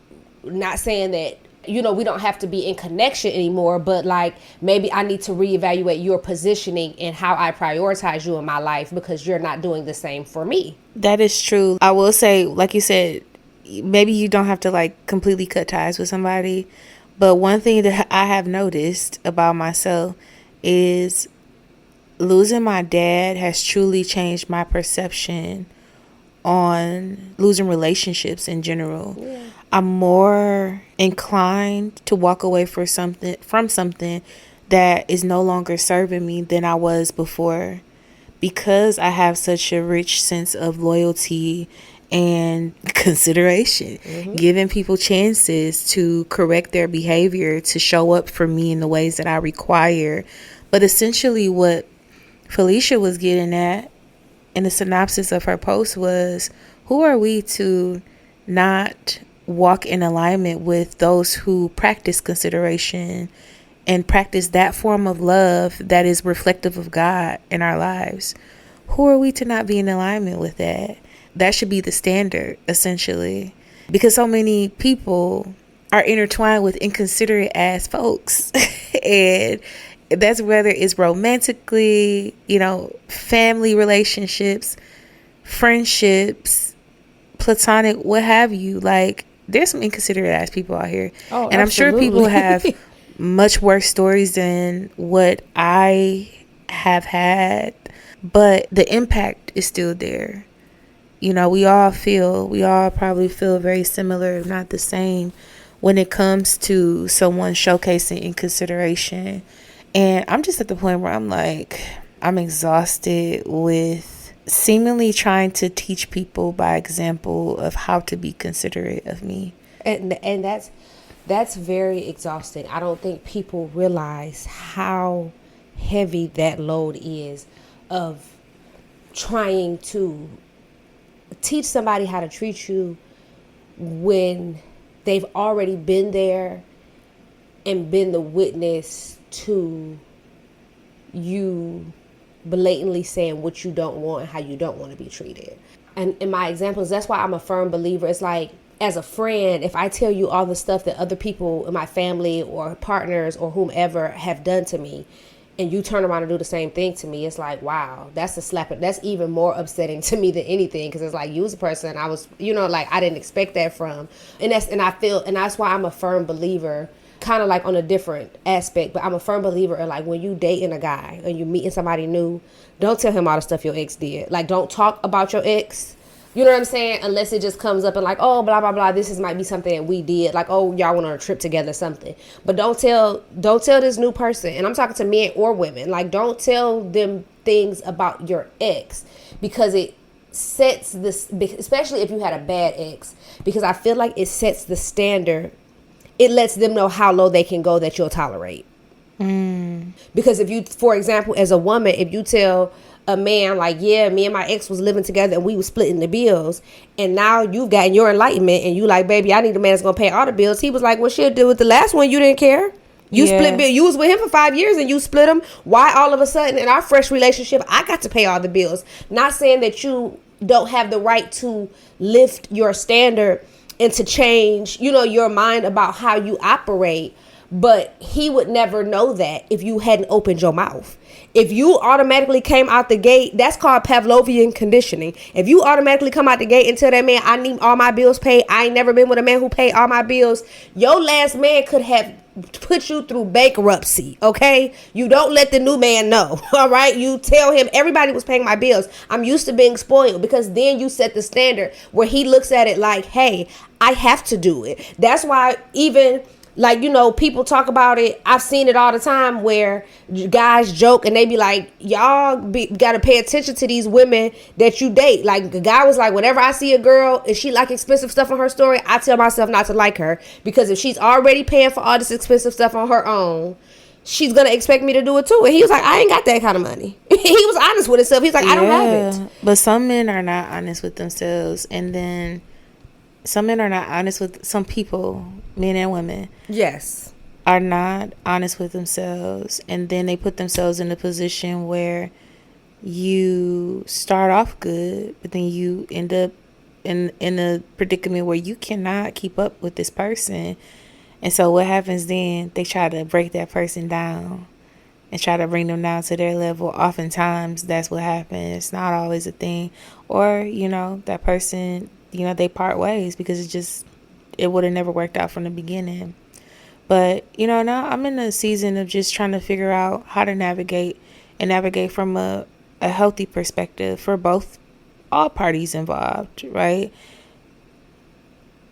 Not saying that, you know, we don't have to be in connection anymore, but like maybe I need to reevaluate your positioning and how I prioritize you in my life because you're not doing the same for me. That is true. I will say, like you said, maybe you don't have to like completely cut ties with somebody, but one thing that I have noticed about myself is losing my dad has truly changed my perception on losing relationships in general. Yeah. I'm more inclined to walk away from something that is no longer serving me than I was before, because I have such a rich sense of loyalty and consideration, giving people chances to correct their behavior, to show up for me in the ways that I require. But essentially what Felicia was getting at in the synopsis of her post was, who are we to not walk in alignment with those who practice consideration and practice that form of love that is reflective of God in our lives? Who are we to not be in alignment with that? That should be the standard, essentially, because so many people are intertwined with inconsiderate ass folks. And that's whether it's romantically, you know, family relationships, friendships, platonic, what have you. Like, there's some inconsiderate ass people out here. Oh, and absolutely. I'm sure people have much worse stories than what I have had, but the impact is still there. You know, we all probably feel very similar, if not the same, when it comes to someone showcasing inconsideration. And I'm just at the point where I'm like, I'm exhausted with seemingly trying to teach people by example of how to be considerate of me. And that's very exhausting. I don't think people realize how heavy that load is of trying to teach somebody how to treat you when they've already been there and been the witness to you blatantly saying what you don't want and how you don't want to be treated. And in my examples, that's why I'm a firm believer. It's like, as a friend, if I tell you all the stuff that other people in my family or partners or whomever have done to me, and you turn around and do the same thing to me, it's like, wow, that's a slap. That's even more upsetting to me than anything, because it's like, you was a person I was, like, I didn't expect that from. And that's why I'm a firm believer, kind of like on a different aspect, but I'm a firm believer in, like, when you dating a guy and you meeting somebody new, don't tell him all the stuff your ex did. Like, don't talk about your ex. You know what I'm saying? Unless it just comes up and like, oh, blah, blah, blah, might be something that we did. Like, oh, y'all went on a trip together, something. But don't tell this new person, and I'm talking to men or women, like, don't tell them things about your ex, because it sets this, especially if you had a bad ex, because I feel like it sets the standard. It lets them know how low they can go that you'll tolerate. Because if you, for example, as a woman, if you tell a man, like, yeah, me and my ex was living together and we was splitting the bills, and now you've gotten your enlightenment and you like, baby, I need a man that's gonna pay all the bills. He was like, well, shit, do with the last one, you didn't care. You split bill. You was with him for 5 years and you split him. Why all of a sudden in our fresh relationship I got to pay all the bills? Not saying that you don't have the right to lift your standard and to change, your mind about how you operate. But he would never know that if you hadn't opened your mouth. If you automatically came out the gate, that's called Pavlovian conditioning. If you automatically come out the gate and tell that man, I need all my bills paid, I ain't never been with a man who paid all my bills, your last man could have put you through bankruptcy, okay? You don't let the new man know, all right? You tell him, everybody was paying my bills. I'm used to being spoiled, because then you set the standard where he looks at it like, hey, I have to do it. That's why even, like, people talk about it. I've seen it all the time where guys joke and they be like, y'all got to pay attention to these women that you date. Like, the guy was like, whenever I see a girl, if she like expensive stuff on her story, I tell myself not to like her, because if she's already paying for all this expensive stuff on her own, she's going to expect me to do it too. And he was like, I ain't got that kind of money. He was honest with himself. He's like, I don't have it. But some men are not honest with themselves. And then some men are not honest with, some people, men and women, yes, are not honest with themselves, and then they put themselves in a position where you start off good, but then you end up in a predicament where you cannot keep up with this person. And so what happens then? They try to break that person down and try to bring them down to their level. Oftentimes that's what happens. It's not always a thing. Or, that person, they part ways because it would have never worked out from the beginning. But, now I'm in a season of just trying to figure out how to navigate from a healthy perspective for all parties involved, right?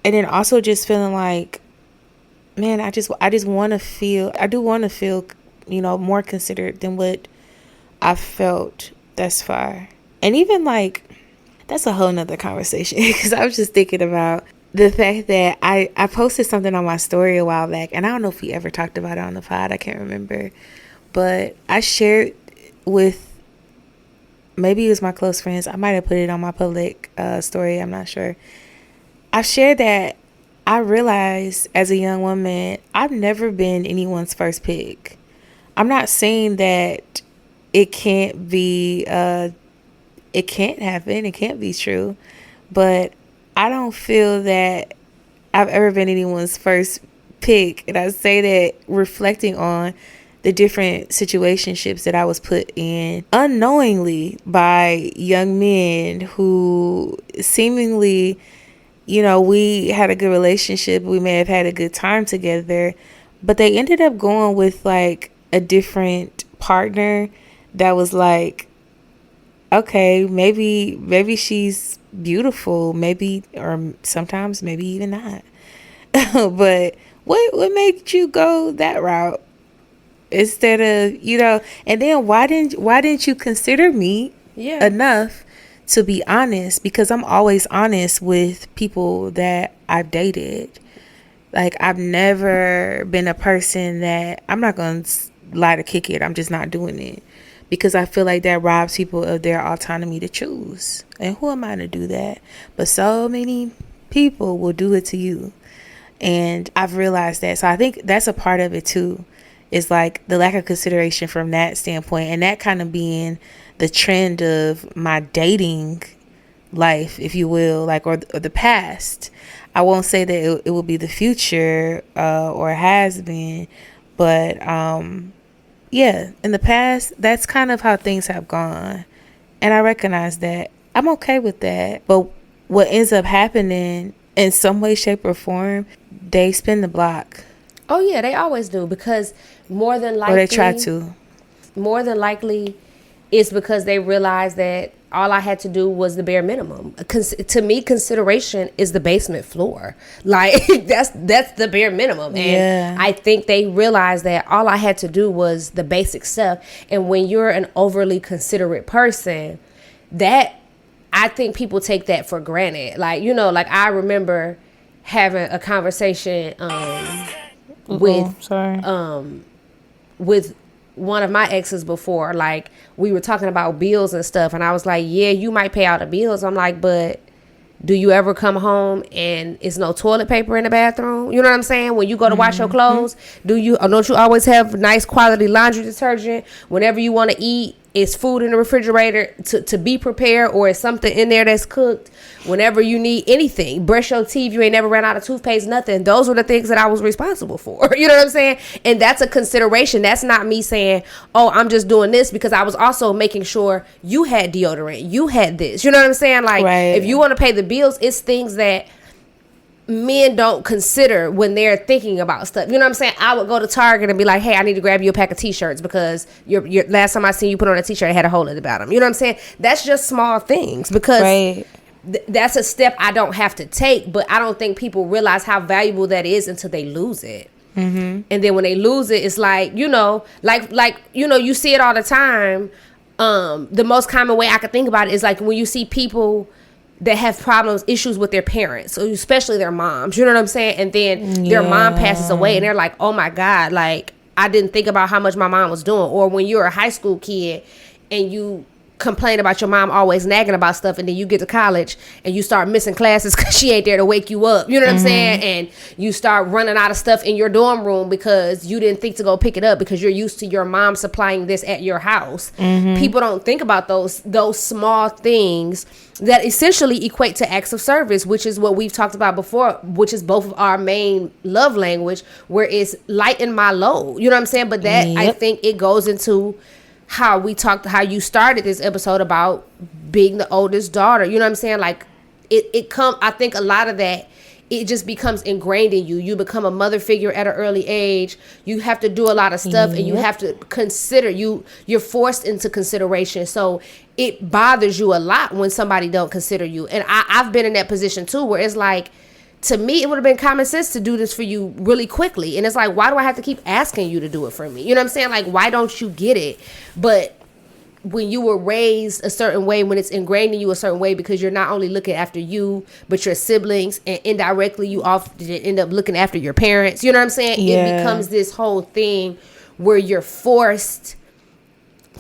And then also just feeling like, man, I want to feel, more considered than what I've felt thus far. And even like, that's a whole nother conversation, because I was just thinking about the fact that I posted something on my story a while back, and I don't know if we ever talked about it on the pod. I can't remember. But I shared with, maybe it was my close friends. I might have put it on my public story. I'm not sure. I shared that I realized as a young woman, I've never been anyone's first pick. I'm not saying that it can't be, it can't happen. It can't be true. But I don't feel that I've ever been anyone's first pick. And I say that reflecting on the different situationships that I was put in unknowingly by young men who seemingly, we had a good relationship. We may have had a good time together, but they ended up going with like a different partner that was like, okay, maybe she's beautiful, maybe, or sometimes maybe even not. But what made you go that route instead of, and then why didn't you consider me enough to be honest? Because I'm always honest with people that I've dated. Like, I've never been a person that I'm not going to lie to kick it. I'm just not doing it. Because I feel like that robs people of their autonomy to choose. And who am I to do that? But so many people will do it to you. And I've realized that. So I think that's a part of it too. Is like the lack of consideration from that standpoint. And that kind of being the trend of my dating life, if you will, like, or the past. I won't say that it will be the future, or has been, but yeah, in the past, that's kind of how things have gone, and I recognize that. I'm okay with that. But what ends up happening in some way, shape, or form, they spin the block. Oh yeah, they always do, because more than likely, or they try to. More than likely, it's because they realize that all I had to do was the bare minimum. To me, consideration is the basement floor. Like, that's the bare minimum. And I think they realize that all I had to do was the basic stuff. And when you're an overly considerate person, that, I think people take that for granted. Like, you know, like I remember having a conversation with one of my exes before. Like, we were talking about bills and stuff, and I was like, yeah, you might pay all the bills. I'm like, but do you ever come home and it's no toilet paper in the bathroom? You know what I'm saying? When you go to wash your clothes, don't you always have nice quality laundry detergent? Whenever you want to eat, is food in the refrigerator to be prepared, or is something in there that's cooked? Whenever you need anything, brush your teeth, you ain't never ran out of toothpaste, nothing. Those were the things that I was responsible for. You know what I'm saying? And that's a consideration. That's not me saying, oh, I'm just doing this, because I was also making sure you had deodorant, you had this. You know what I'm saying? Like, if you want to pay the bills, it's things that men don't consider when they're thinking about stuff. You know what I'm saying? I would go to Target and be like, hey, I need to grab you a pack of t-shirts because your last time I seen you put on a t-shirt, it had a hole in the bottom. You know what I'm saying? That's just small things, because that's a step I don't have to take, but I don't think people realize how valuable that is until they lose it. And then when they lose it, it's like, you know, you see it all the time. The most common way I could think about it is like when you see people that have issues with their parents, so especially their moms, you know what I'm saying? And then their mom passes away and they're like, oh my God, like, I didn't think about how much my mom was doing. Or when you're a high school kid and you complain about your mom always nagging about stuff, and then you get to college and you start missing classes because she ain't there to wake you up, you know what I'm saying? And you start running out of stuff in your dorm room because you didn't think to go pick it up because you're used to your mom supplying this at your house. People don't think about those small things that essentially equate to acts of service, which is what we've talked about before, which is both of our main love language, where it's lighten my load, you know what I'm saying? But that, I think it goes into how you started this episode about being the oldest daughter. You know what I'm saying? Like, I think a lot of that, it just becomes ingrained in you. You become a mother figure at an early age. You have to do a lot of stuff, and you have to consider, you're forced into consideration. So it bothers you a lot when somebody don't consider you. And I've been in that position too, where it's like, to me, it would have been common sense to do this for you really quickly. And it's like, why do I have to keep asking you to do it for me? You know what I'm saying? Like, why don't you get it? But when you were raised a certain way, when it's ingrained in you a certain way, because you're not only looking after you, but your siblings, and indirectly you often end up looking after your parents. You know what I'm saying? It becomes this whole thing where you're forced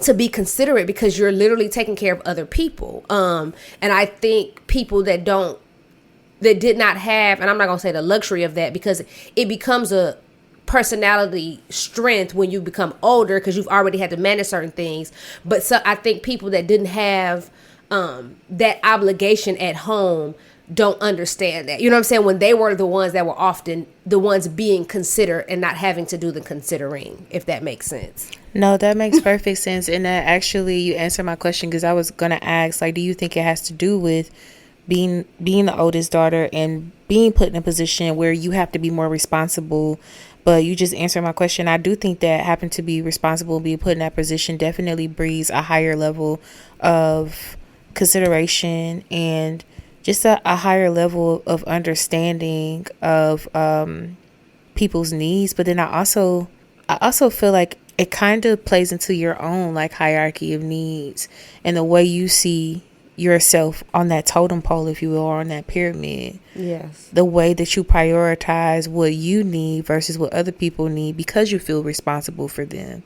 to be considerate because you're literally taking care of other people. And I think people that did not have, and I'm not going to say the luxury of that, because it becomes a personality strength when you become older, because you've already had to manage certain things. But so I think people that didn't have that obligation at home don't understand that. You know what I'm saying? When they were the ones that were often the ones being considered and not having to do the considering, if that makes sense. No, that makes perfect sense. And that actually, you answered my question, because I was going to ask, like, do you think it has to do with being the oldest daughter and being put in a position where you have to be more responsible? But you just answered my question. I do think that having to be responsible, being put in that position, definitely breeds a higher level of consideration and just a higher level of understanding of people's needs. But then I also feel like it kind of plays into your own like hierarchy of needs and the way you see yourself on that totem pole, if you will, or on that pyramid. Yes. The way that you prioritize what you need versus what other people need because you feel responsible for them.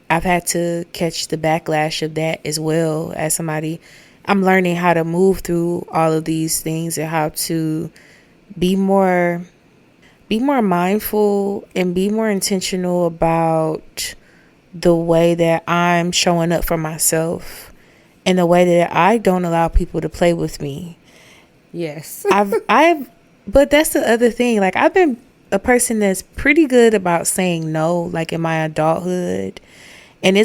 I've had to catch the backlash of that as well. As somebody, I'm learning how to move through all of these things and how to be more mindful and be more intentional about the way that I'm showing up for myself in the way that I don't allow people to play with me. Yes. But that's the other thing. Like, I've been a person that's pretty good about saying no, like in my adulthood. And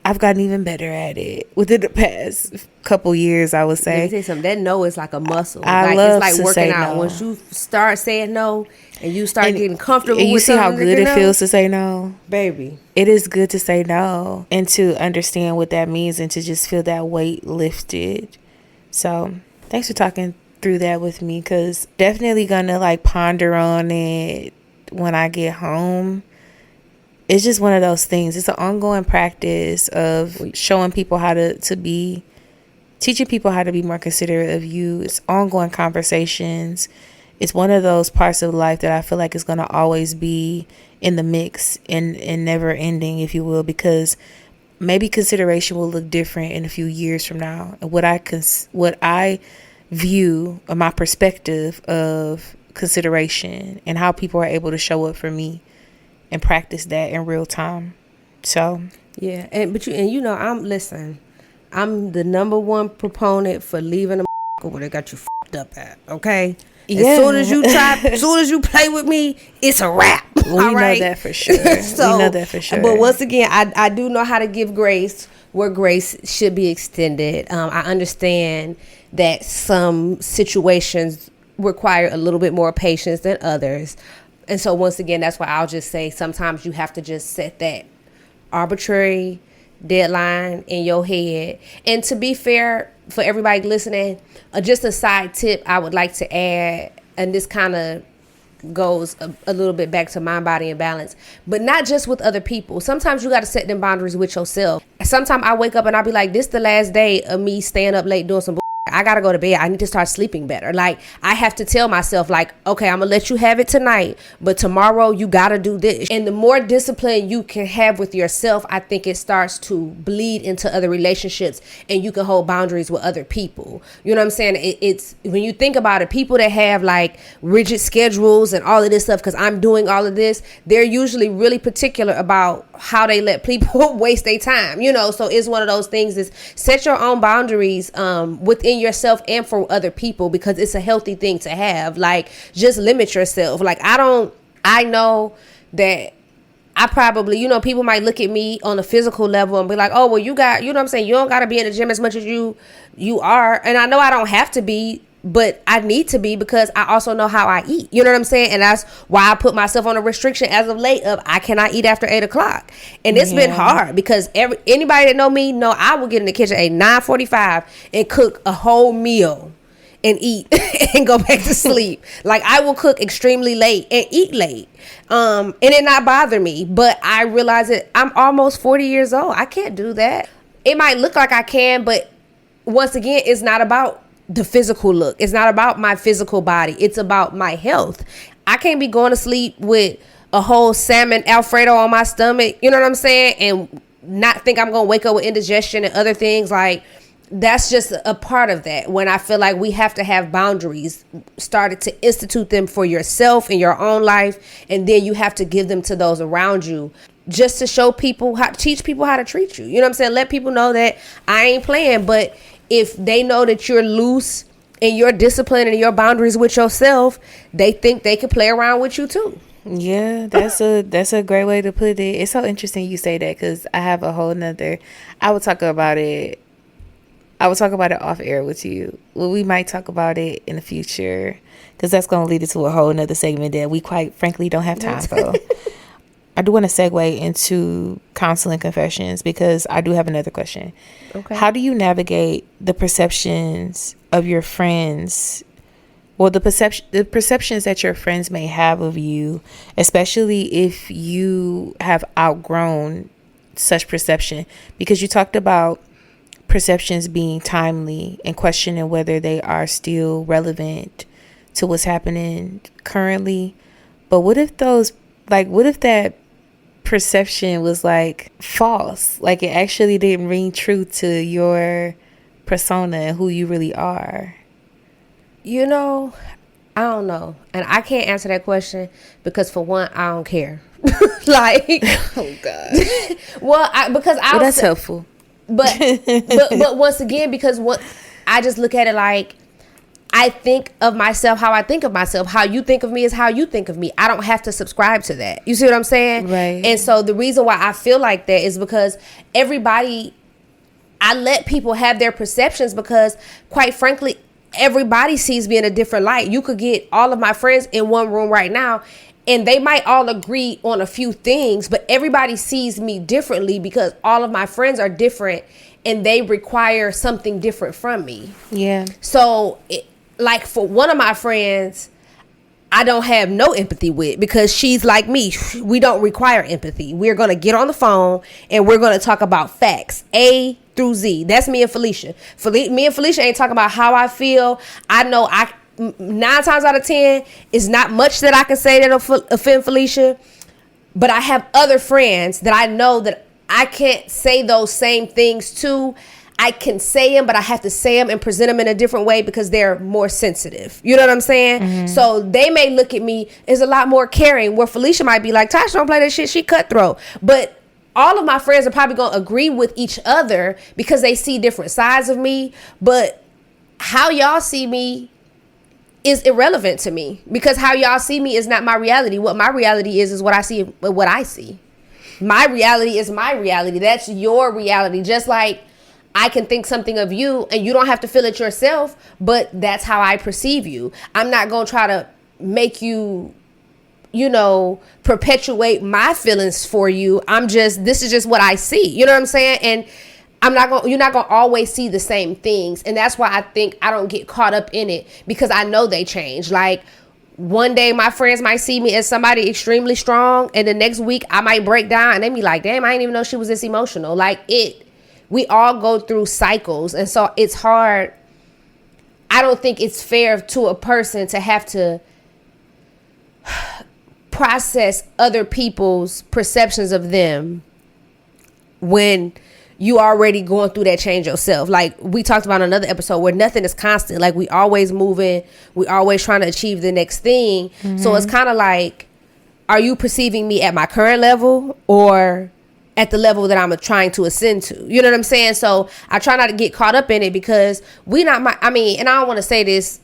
I've gotten even better at it within the past couple years, I would say. Let me tell you something. That no is like a muscle. I love it's like to working say out. no. Once you start saying no and you start getting comfortable and you with see how something good it no, feels to say no, baby. it is good to say no and to understand what that means and to just feel that weight lifted. So thanks for talking through that with me, because definitely gonna like ponder on it when I get home. It's just one of those things. It's an ongoing practice of showing people how to be, teaching people how to be more considerate of you. It's ongoing conversations. It's one of those parts of life that I feel like is going to always be in the mix and never ending, if you will, because maybe consideration will look different in a few years from now. And what I view, or my perspective of consideration and how people are able to show up for me and practice that in real time. So yeah, I'm the number one proponent for leaving a where they got you fucked up at. Okay, yeah. As soon as you play with me, it's a wrap. We know that for sure. We know that for sure. But once again, I do know how to give grace where grace should be extended. I understand that some situations require a little bit more patience than others. And so once again, that's why I'll just say sometimes you have to just set that arbitrary deadline in your head. And to be fair, for everybody listening, just a side tip I would like to add, and this kind of goes a little bit back to mind, body, and balance, but not just with other people. Sometimes you got to set them boundaries with yourself. Sometimes I wake up and I'll be like, this the last day of me staying up late doing some I gotta go to bed. I need to start sleeping better. Like, I have to tell myself, like, okay, I'm gonna let you have it tonight, but tomorrow you gotta do this. And the more discipline you can have with yourself, I think it starts to bleed into other relationships, and you can hold boundaries with other people. You know what I'm saying? It's when you think about it, people that have like rigid schedules and all of this stuff, because I'm doing all of this, they're usually really particular about how they let people waste their time. You know, so it's one of those things is set your own boundaries within yourself and for other people, because it's a healthy thing to have. Like, just limit yourself. Like, I know that I probably, you know, people might look at me on a physical level and be like, oh, well, you got, you know what I'm saying, you don't got to be in the gym as much as you are. And I know I don't have to be, but I need to be, because I also know how I eat. You know what I'm saying? And that's why I put myself on a restriction as of late of I cannot eat after 8:00. And it's been hard, because anybody that know me know I will get in the kitchen at 9:45 and cook a whole meal and eat and go back to sleep. Like, I will cook extremely late and eat late. And it not bother me. But I realize that I'm almost 40 years old. I can't do that. It might look like I can, but once again, it's not about the physical look. It's not about my physical body. It's about my health. I can't be going to sleep with a whole salmon Alfredo on my stomach, you know what I'm saying, and not think I'm gonna wake up with indigestion and other things. Like, that's just a part of that. When I feel like we have to have boundaries, started to institute them for yourself in your own life, and then you have to give them to those around you, just to show people teach people how to treat you. You know what I'm saying? Let people know that I ain't playing. But if they know that you're loose in your discipline and your boundaries with yourself, they think they can play around with you too. Yeah, that's a great way to put it. It's so interesting you say that, because I have a whole nother, I will talk about it off air with you. Well, we might talk about it in the future, because that's going to lead into a whole nother segment that we quite frankly don't have time for. I do want to segue into counsel and confessions, because I do have another question. Okay. How do you navigate the perceptions of your friends, or the perceptions that your friends may have of you, especially if you have outgrown such perception? Because you talked about perceptions being timely and questioning whether they are still relevant to what's happening currently. But what if that perception was like false? Like, it actually didn't ring true to your persona and who you really are? You know, I don't know. And I can't answer that question, because for one, I don't care. Like, oh God. Well, that's helpful. but once again, because what I just look at it like, I think of myself how I think of myself. How you think of me is how you think of me. I don't have to subscribe to that. You see what I'm saying? Right. And so the reason why I feel like that is because I let people have their perceptions, because quite frankly, everybody sees me in a different light. You could get all of my friends in one room right now, and they might all agree on a few things, but everybody sees me differently because all of my friends are different and they require something different from me. Yeah. So, like for one of my friends, I don't have no empathy with, because she's like me. We don't require empathy. We're going to get on the phone and we're going to talk about facts, A through Z. That's me and Felicia. Me and Felicia ain't talking about how I feel. I know 9 times out of 10, it's not much that I can say that'll offend Felicia. But I have other friends that I know that I can't say those same things to. I can say them, but I have to say them and present them in a different way because they're more sensitive. You know what I'm saying? Mm-hmm. So they may look at me as a lot more caring, where Felicia might be like, Tash, don't play that shit. She cutthroat. But all of my friends are probably going to agree with each other because they see different sides of me. But how y'all see me is irrelevant to me, because how y'all see me is not my reality. What my reality is what I see, what I see. My reality is my reality. That's your reality. Just like I can think something of you and you don't have to feel it yourself, but that's how I perceive you. I'm not going to try to make you, perpetuate my feelings for you. This is just what I see. You know what I'm saying? And you're not going to always see the same things. And that's why I think I don't get caught up in it, because I know they change. Like, one day my friends might see me as somebody extremely strong, and the next week I might break down and they be like, damn, I didn't even know she was this emotional. We all go through cycles. And so it's hard. I don't think it's fair to a person to have to process other people's perceptions of them when you already going through that change yourself. Like we talked about in another episode, where nothing is constant. Like we always moving, we always trying to achieve the next thing. Mm-hmm. So it's kind of like, are you perceiving me at my current level or at the level that I'm trying to ascend to? You know what I'm saying? So I try not to get caught up in it, because and I don't want to say this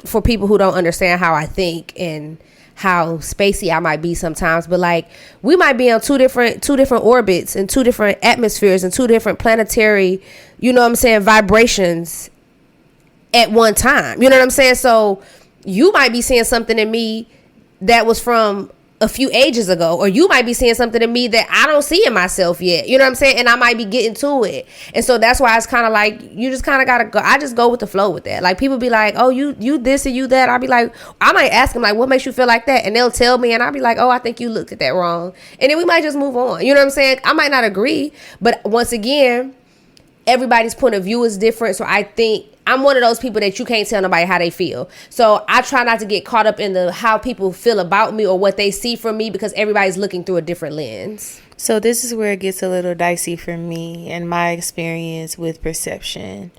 for people who don't understand how I think and how spacey I might be sometimes, but like we might be on two different orbits and two different atmospheres and two different planetary, vibrations at one time. You know what I'm saying? So you might be seeing something in me that was from a few ages ago, or you might be seeing something in me that I don't see in myself yet. You know what I'm saying? And I might be getting to it. And so that's why it's kind of like, you just kind of got to go. I just go with the flow with that. Like people be like, oh, you this and you that. I'll be like, I might ask them like, what makes you feel like that? And they'll tell me, and I'll be like, oh, I think you looked at that wrong. And then we might just move on. You know what I'm saying? I might not agree, but once again, everybody's point of view is different. So I think I'm one of those people that you can't tell nobody how they feel. So I try not to get caught up in how people feel about me or what they see from me, because everybody's looking through a different lens. So this is where it gets a little dicey for me and my experience with perception.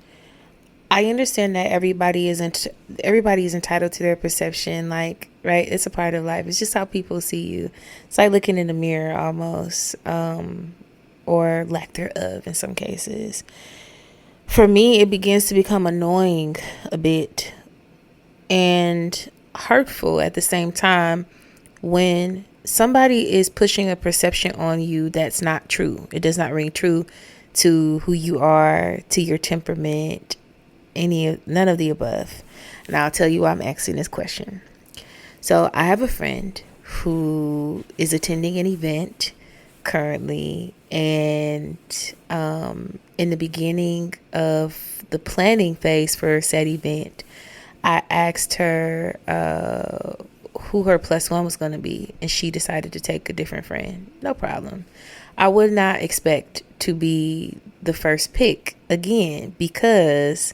I understand that everybody's entitled to their perception, like, right? It's a part of life. It's just how people see you. It's like looking in the mirror almost, or lack thereof in some cases. For me, it begins to become annoying a bit and hurtful at the same time when somebody is pushing a perception on you that's not true. It does not ring true to who you are, to your temperament, none of the above. And I'll tell you why I'm asking this question. So I have a friend who is attending an event currently, and in the beginning of the planning phase for said event, I asked her who her plus one was going to be, and she decided to take a different friend. No problem. I would not expect to be the first pick again, because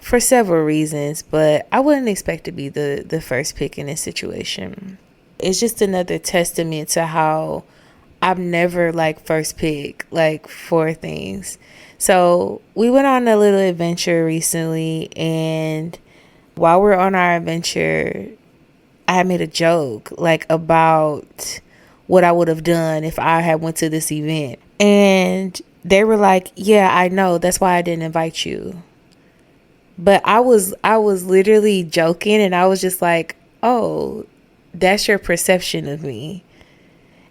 for several reasons, but I wouldn't expect to be the first pick in this situation. It's just another testament to how I'm never like first pick, like for things. So we went on a little adventure recently, and while we're on our adventure, I had made a joke like about what I would have done if I had went to this event. And they were like, yeah, I know, that's why I didn't invite you. But I was literally joking, and I was just like, oh, that's your perception of me.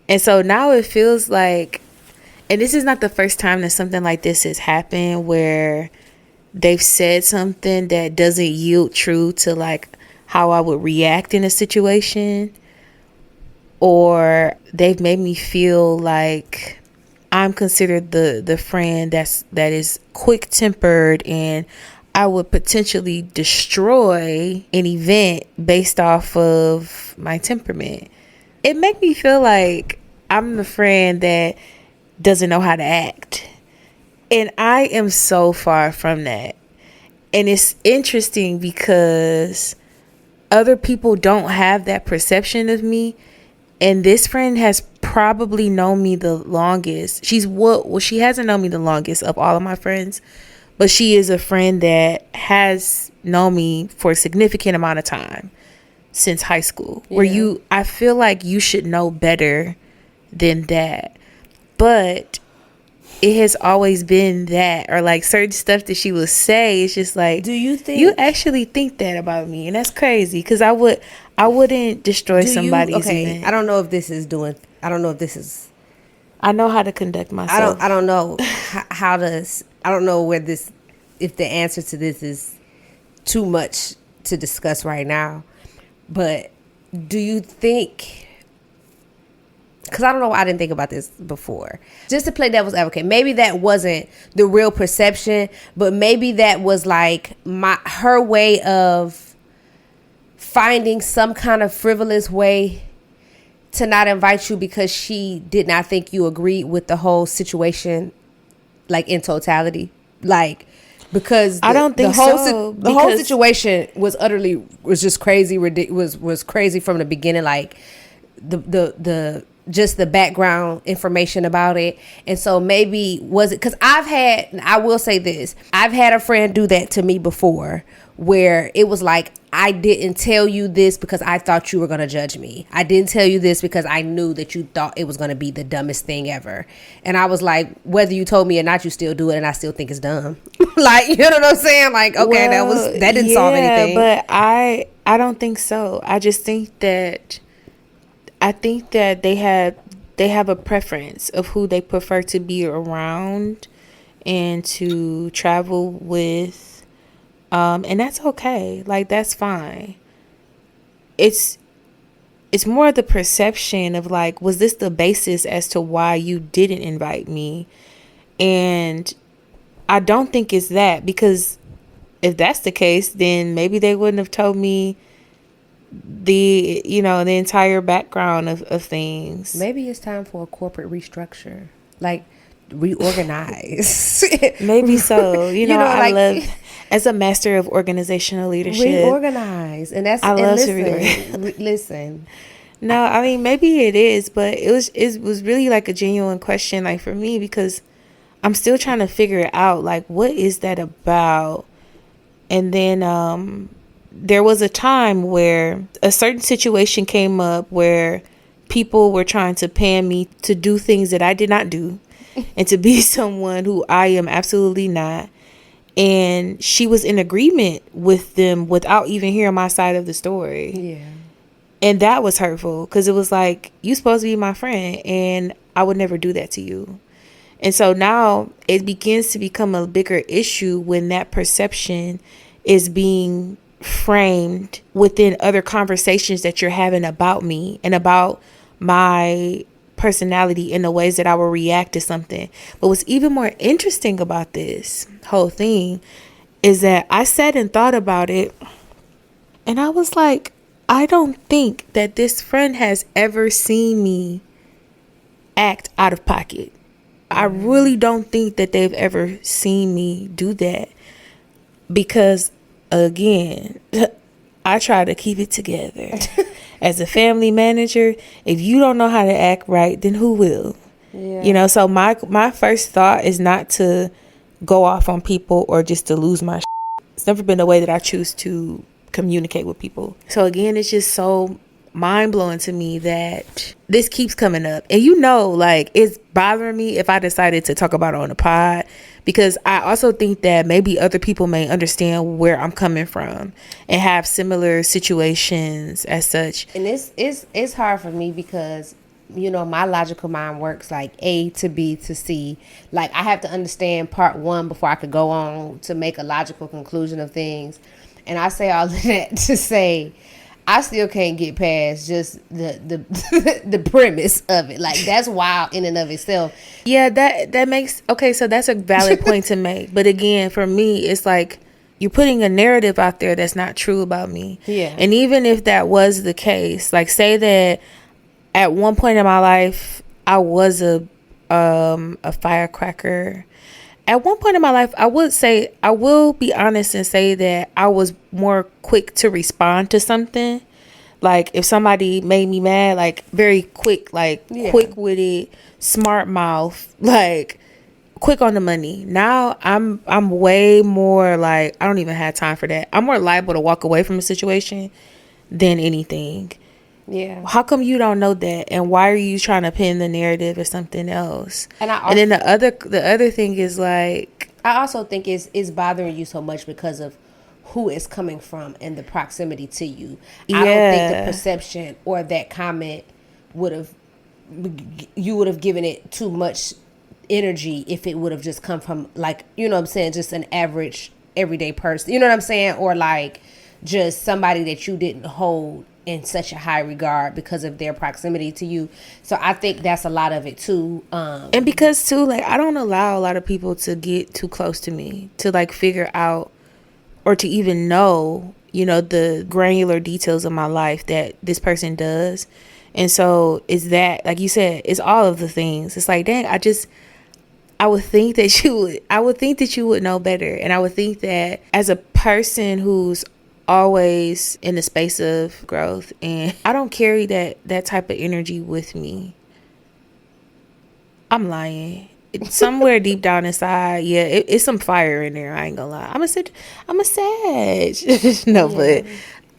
And so now it feels like, and this is not the first time that something like this has happened, where they've said something that doesn't yield true to like how I would react in a situation, or they've made me feel like I'm considered the friend that is quick tempered, and I would potentially destroy an event based off of my temperament. It makes me feel like I'm the friend that doesn't know how to act. And I am so far from that. And it's interesting because other people don't have that perception of me. And this friend has probably known me the longest. She hasn't known me the longest of all of my friends, but she is a friend that has known me for a significant amount of time, since high school. Yeah. Where I feel like you should know better than that. But it has always been that, or like certain stuff that she will say, it's just like, do you think you actually think that about me? And that's crazy, because I wouldn't destroy somebody's event. I don't know if this is I know how to conduct myself. I don't know how to. I don't know if the answer to this is too much to discuss right now. But do you think? Because I don't know why I didn't think about this before. Just to play devil's advocate, maybe that wasn't the real perception, but maybe that was like her way of finding some kind of frivolous way to not invite you, because she did not think you agreed with the whole situation, like in totality. Like, because I don't think the whole situation was just crazy. Was crazy from the beginning. Like the just the background information about it. And so maybe was it because I will say this, I've had a friend do that to me before, where it was like, I didn't tell you this because I thought you were going to judge me. I didn't tell you this because I knew that you thought it was going to be the dumbest thing ever. And I was like, whether you told me or not, you still do it, and I still think it's dumb. Like, you know what I'm saying? Like, okay, that didn't solve anything. But I don't think so. I just think that they have a preference of who they prefer to be around and to travel with. And that's okay. Like, that's fine. It's more the perception of like, was this the basis as to why you didn't invite me? And I don't think it's that, because if that's the case, then maybe they wouldn't have told me the entire background of things. Maybe it's time for a corporate restructure. Like, reorganize. Maybe so. I love, as a master of organizational leadership, reorganize. And that's, I love to reorganize. Listen. No, I mean, maybe it is, but it was really like a genuine question, like, for me, because I'm still trying to figure it out. Like, what is that about? And then there was a time where a certain situation came up where people were trying to pan me to do things that I did not do and to be someone who I am absolutely not. And she was in agreement with them without even hearing my side of the story. Yeah. And that was hurtful, because it was like, you supposed to be my friend, and I would never do that to you. And so now it begins to become a bigger issue when that perception is being framed within other conversations that you're having about me and about my personality in the ways that I will react to something. But what's even more interesting about this whole thing is that I sat and thought about it, and I was like, I don't think that this friend has ever seen me act out of pocket. I really don't think that they've ever seen me do that, because again, I try to keep it together. As a family manager, if you don't know how to act right, then who will? Yeah. So my first thought is not to go off on people or just to lose my shit. It's never been the way that I choose to communicate with people. So again, it's just so mind-blowing to me that this keeps coming up. And you know, like, it's bothering me if I decided to talk about it on the pod, because I also think that maybe other people may understand where I'm coming from and have similar situations as such. And it's hard for me because, you know, my logical mind works like A to B to C. Like, I have to understand part one before I could go on to make a logical conclusion of things. And I say all of that to say I still can't get past just the the premise of it. Like, that's wild in and of itself. Yeah, that makes, okay, so that's a valid point to make. But again, for me, it's like you're putting a narrative out there that's not true about me. Yeah. And even if that was the case, like, say that at one point in my life I was a firecracker. At one point in my life, I will be honest and say that I was more quick to respond to something. Like, if somebody made me mad, like, very quick, like, quick with it, smart mouth, like, quick on the money. Now I'm way more like, I don't even have time for that. I'm more liable to walk away from a situation than anything. Yeah. How come you don't know that? And why are you trying to pin the narrative as something else? And then the other thing is, like, I also think it's bothering you so much because of who it's coming from and the proximity to you. I don't think the perception or that comment you would have given it too much energy if it would have just come from, like, you know what I'm saying, just an average everyday person. You know what I'm saying? Or like just somebody that you didn't hold in such a high regard because of their proximity to you. So I think that's a lot of it too. And because too, like, I don't allow a lot of people to get too close to me to, like, figure out or to even know, you know, the granular details of my life that this person does. And so it's that, like you said, it's all of the things. It's like, dang, I would think that you would know better. And I would think that as a person who's always in the space of growth, and I don't carry that type of energy with me. I'm lying. It's somewhere deep down inside, yeah, it's some fire in there. I ain't gonna lie. I'm a Sag. No, yeah. But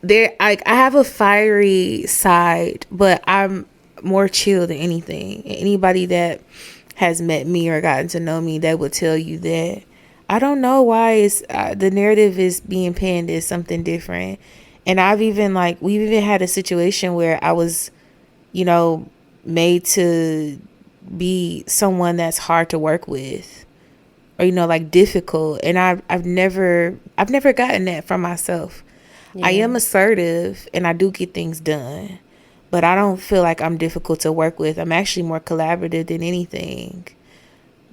there, I have a fiery side, but I'm more chill than anything. Anybody that has met me or gotten to know me, that would tell you that. I don't know why it's the narrative is being pinned as something different. And we've even had a situation where I was, you know, made to be someone that's hard to work with, or, you know, like, difficult. And I've never gotten that from myself. Yeah. I am assertive and I do get things done, but I don't feel like I'm difficult to work with. I'm actually more collaborative than anything.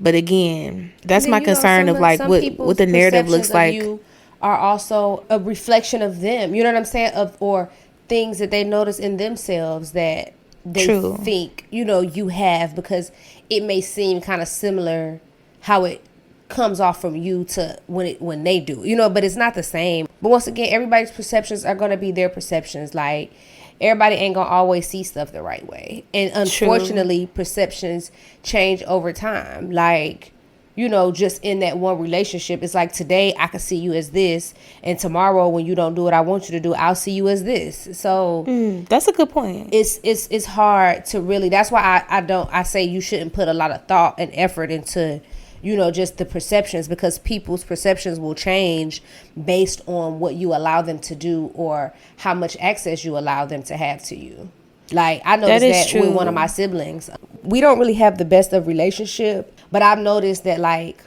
But again, that's my concern of, like, what the narrative looks like. You are also a reflection of them. You know what I'm saying? Or things that they notice in themselves that they think, you know, you have, because it may seem kind of similar how it comes off from you to when they do, you know, but it's not the same. But once again, everybody's perceptions are going to be their perceptions. Like, everybody ain't gonna always see stuff the right way. And unfortunately, perceptions change over time. Like, you know, just in that one relationship, it's like, today I can see you as this, and tomorrow when you don't do what I want you to do, I'll see you as this. So that's a good point. It's hard to really, that's why I say you shouldn't put a lot of thought and effort into, you know, just the perceptions, because people's perceptions will change based on what you allow them to do or how much access you allow them to have to you. Like, I noticed that with one of my siblings. We don't really have the best of relationship, but I've noticed that, like,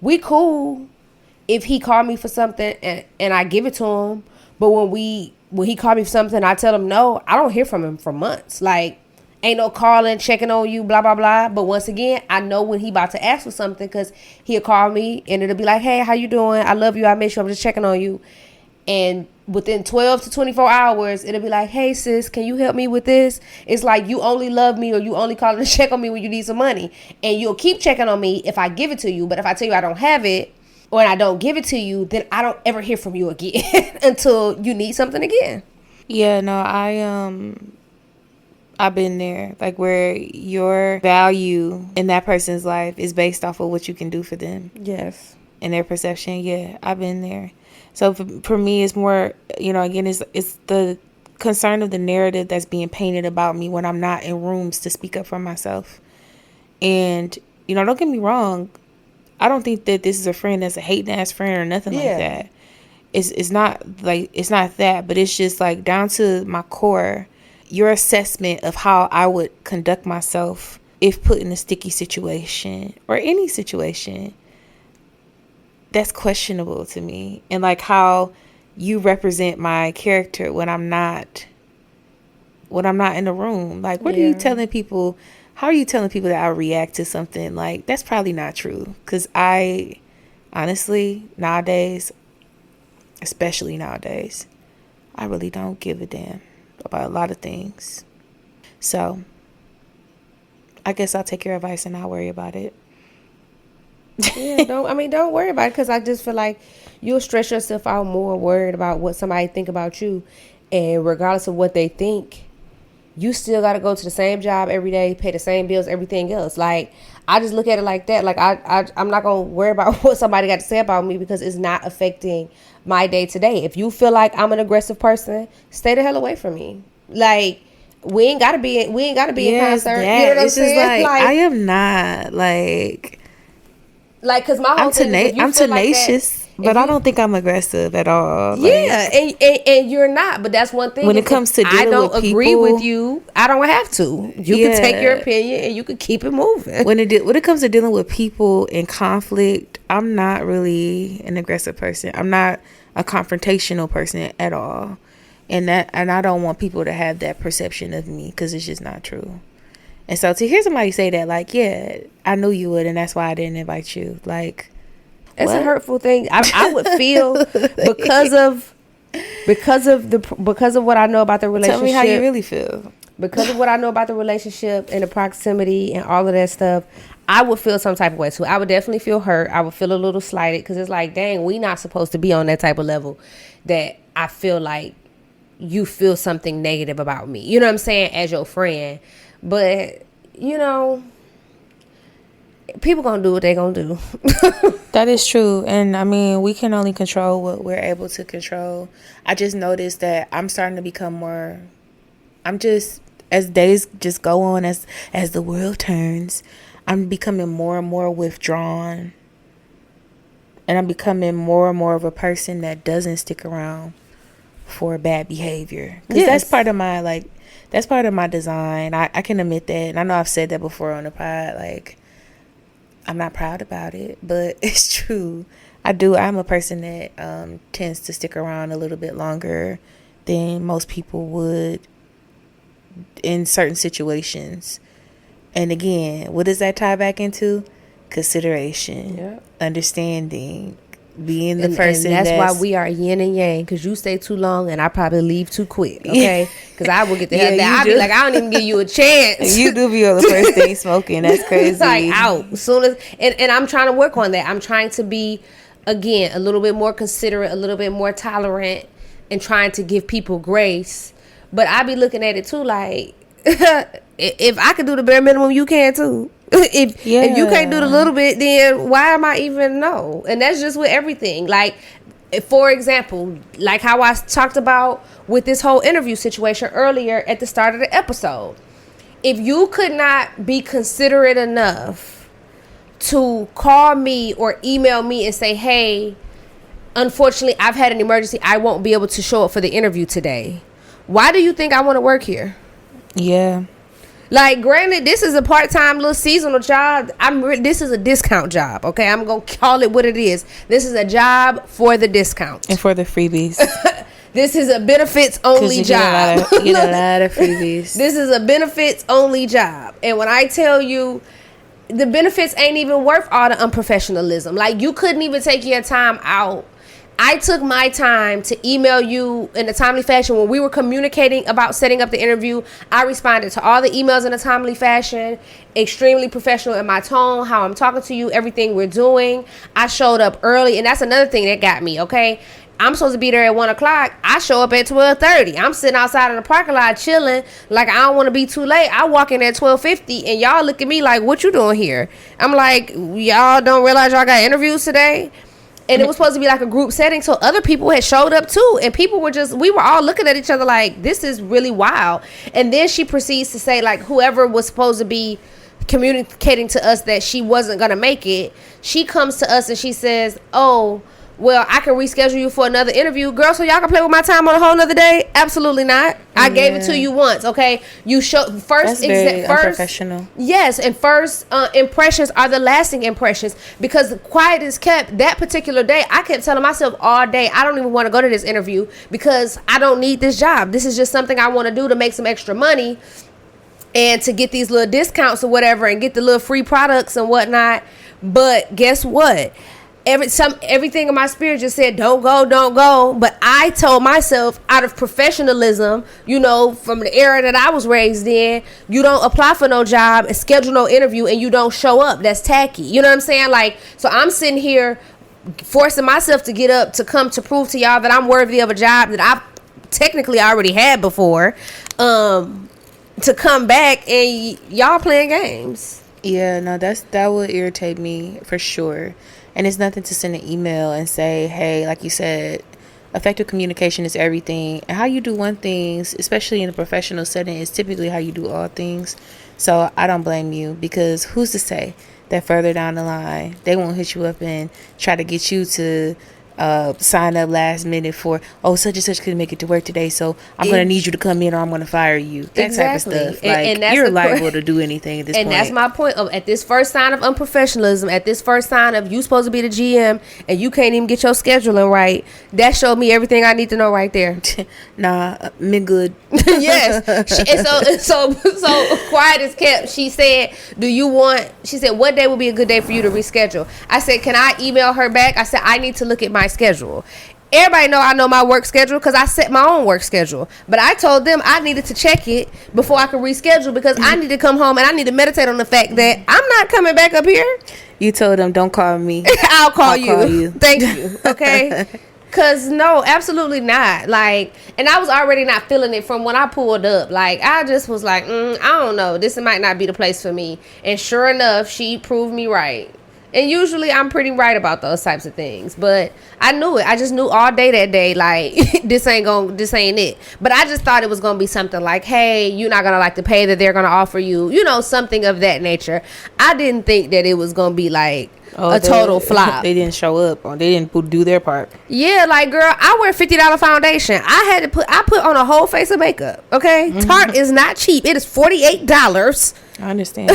we cool if he called me for something and I give it to him. But when he called me for something, I tell him no, I don't hear from him for months. Like, ain't no calling, checking on you, blah, blah, blah. But once again, I know when he about to ask for something, because he'll call me and it'll be like, hey, how you doing? I love you. I miss you. I'm just checking on you. And within 12 to 24 hours, it'll be like, hey, sis, can you help me with this? It's like, you only love me, or you only calling to check on me when you need some money. And you'll keep checking on me if I give it to you. But if I tell you I don't have it, or I don't give it to you, then I don't ever hear from you again until you need something again. Yeah, no, I've been there, like, where your value in that person's life is based off of what you can do for them. Yes. And their perception. Yeah, I've been there. So for me, it's more, you know, again, it's the concerned of the narrative that's being painted about me when I'm not in rooms to speak up for myself. And, you know, don't get me wrong. I don't think that this is a friend that's a hating ass friend or nothing like that. It's not that, but it's just like down to my core, your assessment of how I would conduct myself if put in a sticky situation or any situation, that's questionable to me. And like how you represent my character when I'm not in the room. Like, what are you telling people? How are you telling people that I react to something? Like, that's probably not true. Because I, honestly, especially nowadays, I really don't give a damn about a lot of things. So, I guess I'll take your advice and not worry about it. Yeah, don't worry about it, because I just feel like you'll stress yourself out more worried about what somebody think about you. And regardless of what they think, you still got to go to the same job every day, pay the same bills, everything else. Like, I just look at it like that. Like, I'm not going to worry about what somebody got to say about me, because it's not affecting my day to day. If you feel like I'm an aggressive person, stay the hell away from me. Like, we ain't got to be in concert. You know what I'm saying? Like, I am not like, because my whole thing is, I'm tenacious. Like that, but I don't think I'm aggressive at all. Yeah, like, and you're not. But that's one thing. When it comes to dealing with people, I don't agree with you. I don't have to. You can take your opinion and you can keep it moving. When it comes to dealing with people in conflict, I'm not really an aggressive person. I'm not a confrontational person at all. And I don't want people to have that perception of me, because it's just not true. And so to hear somebody say that, like, yeah, I knew you would, and that's why I didn't invite you. Like, it's a hurtful thing. I would feel because of what I know about the relationship. Tell me how you really feel. Because of what I know about the relationship and the proximity and all of that stuff, I would feel some type of way. So I would definitely feel hurt. I would feel a little slighted, because it's like, dang, we not supposed to be on that type of level that I feel like you feel something negative about me. You know what I'm saying? As your friend. But, you know, people gonna do what they gonna do. That is true. And I mean, we can only control what we're able to control. I just noticed that I'm starting to become more, as days just go on, as the world turns, I'm becoming more and more withdrawn. And I'm becoming more and more of a person that doesn't stick around for bad behavior. Because that's part of my, that's part of my design. I can admit that. And I know I've said that before on the pod. Like, I'm not proud about it, but it's true. I'm a person that tends to stick around a little bit longer than most people would in certain situations. And again, what does that tie back into? Consideration, understanding, being the person. And that's why we are yin and yang, because you stay too long and I probably leave too quick. Okay, because I will get the hell down. I'll be like, I don't even give you a chance. You do be on the first thing smoking. That's crazy. Like, out as soon as, and I'm trying to work on that. I'm trying to be, again, a little bit more considerate, a little bit more tolerant, and trying to give people grace. But I be looking at it too, like, if I could do the bare minimum, you can too. If you can't do the little bit, then why am I even know? And that's just with everything. Like, for example, like how I talked about with this whole interview situation earlier at the start of the episode. If you could not be considerate enough to call me or email me and say, hey, unfortunately, I've had an emergency, I won't be able to show up for the interview today. Why do you think I want to work here? Yeah. Like, granted, this is a part-time little seasonal job. This is a discount job, okay? I'm going to call it what it is. This is a job for the discount. And for the freebies. This is a benefits-only job. You get a lot of freebies. This is a benefits-only job. And when I tell you, the benefits ain't even worth all the unprofessionalism. Like, you couldn't even take your time out. I took my time to email you in a timely fashion. When we were communicating about setting up the interview, I responded to all the emails in a timely fashion, extremely professional in my tone, how I'm talking to you, everything we're doing. I showed up early, and that's another thing that got me, okay? I'm supposed to be there at 1 o'clock. I show up at 12:30. I'm sitting outside in the parking lot chilling, like I don't want to be too late. I walk in at 12:50, and y'all look at me like, what you doing here? I'm like, y'all don't realize y'all got interviews today? And it was supposed to be like a group setting, so other people had showed up too, and we were all looking at each other like, this is really wild. And then she proceeds to say, like, whoever was supposed to be communicating to us that she wasn't gonna make it, she comes to us and she says, oh, well, I can reschedule you for another interview. Girl, so y'all can play with my time on a whole nother day? Absolutely not. I gave it to you once, okay? You show first. That's very unprofessional. Yes, and first impressions are the lasting impressions, because quiet is kept. That particular day, I kept telling myself all day, I don't even want to go to this interview because I don't need this job. This is just something I want to do to make some extra money and to get these little discounts or whatever and get the little free products and whatnot. But guess what? Everything in my spirit just said, don't go. But I told myself, out of professionalism, you know, from the era that I was raised in, you don't apply for no job and schedule no interview and you don't show up. That's tacky. You know what I'm saying? Like, so I'm sitting here forcing myself to get up to come to prove to y'all that I'm worthy of a job that I've technically already had before, to come back and y'all playing games. Yeah, no, that would irritate me for sure. And it's nothing to send an email and say, hey, like you said, effective communication is everything. And how you do one thing, especially in a professional setting, is typically how you do all things. So I don't blame you, because who's to say that further down the line, they won't hit you up and try to get you to sign up last minute for, oh, such and such couldn't make it to work today, so I'm going to need you to come in or I'm going to fire you. That exactly. type of stuff. Like, and you're liable to do anything at this point. And that's my point of, at this first sign of unprofessionalism, at this first sign of you supposed to be the GM and you can't even get your scheduling right, that showed me everything I need to know right there. Me good. Yes. So quiet is kept. She said, what day would be a good day for you to reschedule? I said, can I email her back? I said, I need to look at my schedule. Everybody I know my work schedule because I set my own work schedule. But I told them I needed to check it before I could reschedule, because I need to come home and I need to meditate on the fact that I'm not coming back up here. You told them, don't call me. I'll call you. Thank you. Okay. Cause no, absolutely not. Like, and I was already not feeling it from when I pulled up. Like, I just was like, I don't know. This might not be the place for me. And sure enough, she proved me right. And usually I'm pretty right about those types of things. But I knew it. I just knew all day that day, like, this ain't it. But I just thought it was going to be something like, hey, you're not going to like the pay that they're going to offer you. You know, something of that nature. I didn't think that it was going to be like a total flop. They didn't show up, or they didn't do their part. Yeah, like, girl, I wear $50 foundation. I put on a whole face of makeup. Okay, Tarte is not cheap. It is $48. I understand.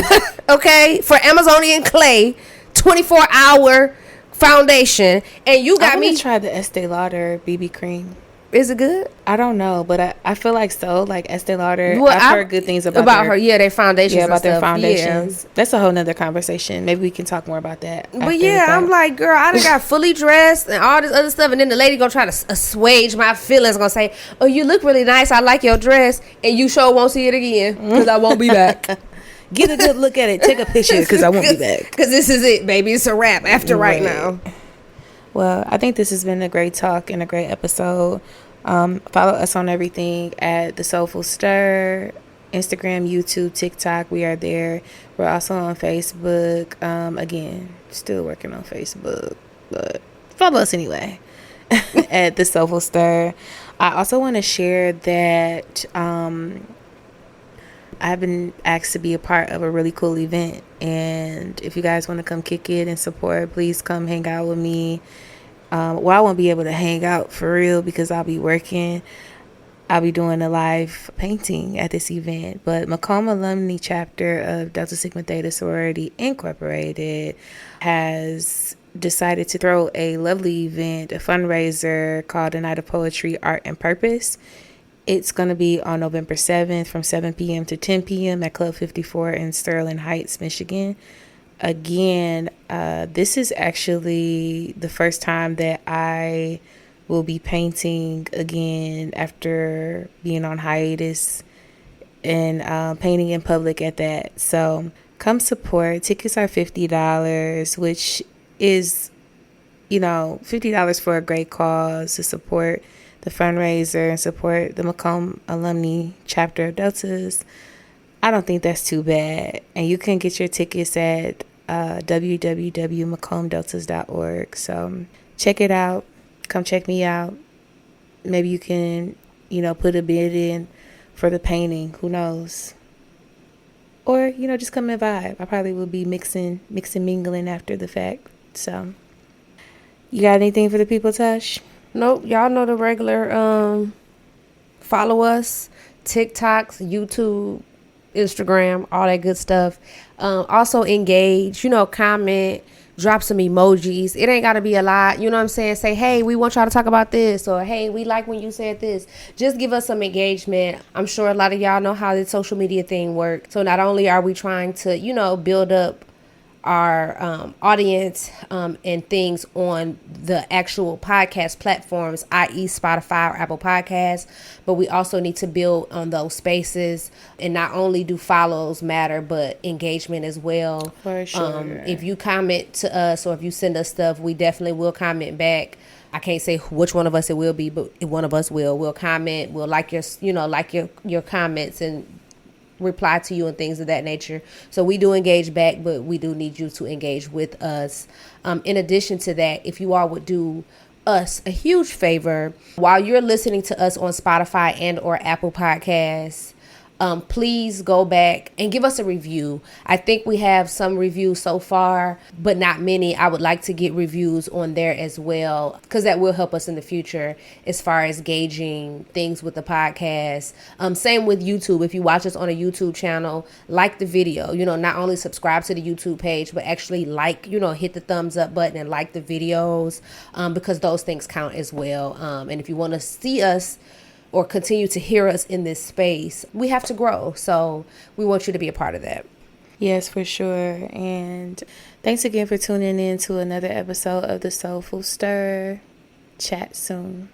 Okay, for Amazonian clay, 24-hour foundation, and you got me. Try the Estee Lauder BB cream. Is it good? I don't know, but I feel like so. Like Estee Lauder, I've heard good things about her. Yeah, their foundations. Yeah, about their foundations. Yeah. That's a whole nother conversation. Maybe we can talk more about that. But yeah, I'm like, girl, I done got fully dressed and all this other stuff, and then the lady gonna try to assuage my feelings, gonna say, "Oh, you look really nice. I like your dress," and you sure won't see it again because I won't be back. Get a good look at it. Take a picture because I won't be back. Because this is it, baby. It's a wrap after right now. Well, I think this has been a great talk and a great episode. Follow us on everything at the Soulful Stir, Instagram, YouTube, TikTok. We are there. We're also on Facebook. Again, still working on Facebook, but follow us anyway at the Soulful Stir. I also want to share that I've been asked to be a part of a really cool event, and if you guys want to come kick it and support, please come hang out with me. Well, I won't be able to hang out for real because I'll be working. I'll be doing a live painting at this event, but Macomb Alumni Chapter of Delta Sigma Theta Sorority Incorporated has decided to throw a lovely event, a fundraiser called A Night of Poetry, Art, and Purpose. It's going to be on November 7th from 7 p.m. to 10 p.m. at Club 54 in Sterling Heights, Michigan. Again, this is actually the first time that I will be painting again after being on hiatus and painting in public at that. So come support. Tickets are $50, which is, $50 for a great cause to support the fundraiser and support the Macomb Alumni Chapter of Deltas. I don't think that's too bad. And you can get your tickets at www.macombdeltas.org. So check it out. Come check me out. Maybe you can, put a bid in for the painting. Who knows? Or, just come and vibe. I probably will be mixing, mingling after the fact. So, you got anything for the people, Tash? Nope. Y'all know the regular. Follow us. TikToks, YouTube, Instagram, all that good stuff. Also engage, comment, drop some emojis. It ain't got to be a lot. You know what I'm saying? Say, hey, we want y'all to talk about this. Or, hey, we like when you said this. Just give us some engagement. I'm sure a lot of y'all know how the social media thing works. So not only are we trying to, build up our audience and things on the actual podcast platforms, i.e. Spotify or Apple Podcasts, but we also need to build on those spaces. And not only do follows matter, but engagement as well. For sure. If you comment to us or if you send us stuff, we definitely will comment back. I can't say which one of us it will be, but one of us will. We'll comment. We'll like your comments and reply to you and things of that nature. So we do engage back, but we do need you to engage with us. In addition to that, if you all would do us a huge favor while you're listening to us on Spotify and or Apple Podcasts, please go back and give us a review. I think we have some reviews so far, but not many. I would like to get reviews on there as well, because that will help us in the future as far as gauging things with the podcast. Same with YouTube. If you watch us on a YouTube channel, like the video, not only subscribe to the YouTube page, but actually hit the thumbs up button and like the videos, because those things count as well. And if you want to see us or continue to hear us in this space, we have to grow. So we want you to be a part of that. Yes, for sure. And thanks again for tuning in to another episode of the Soulful Stir. Chat soon.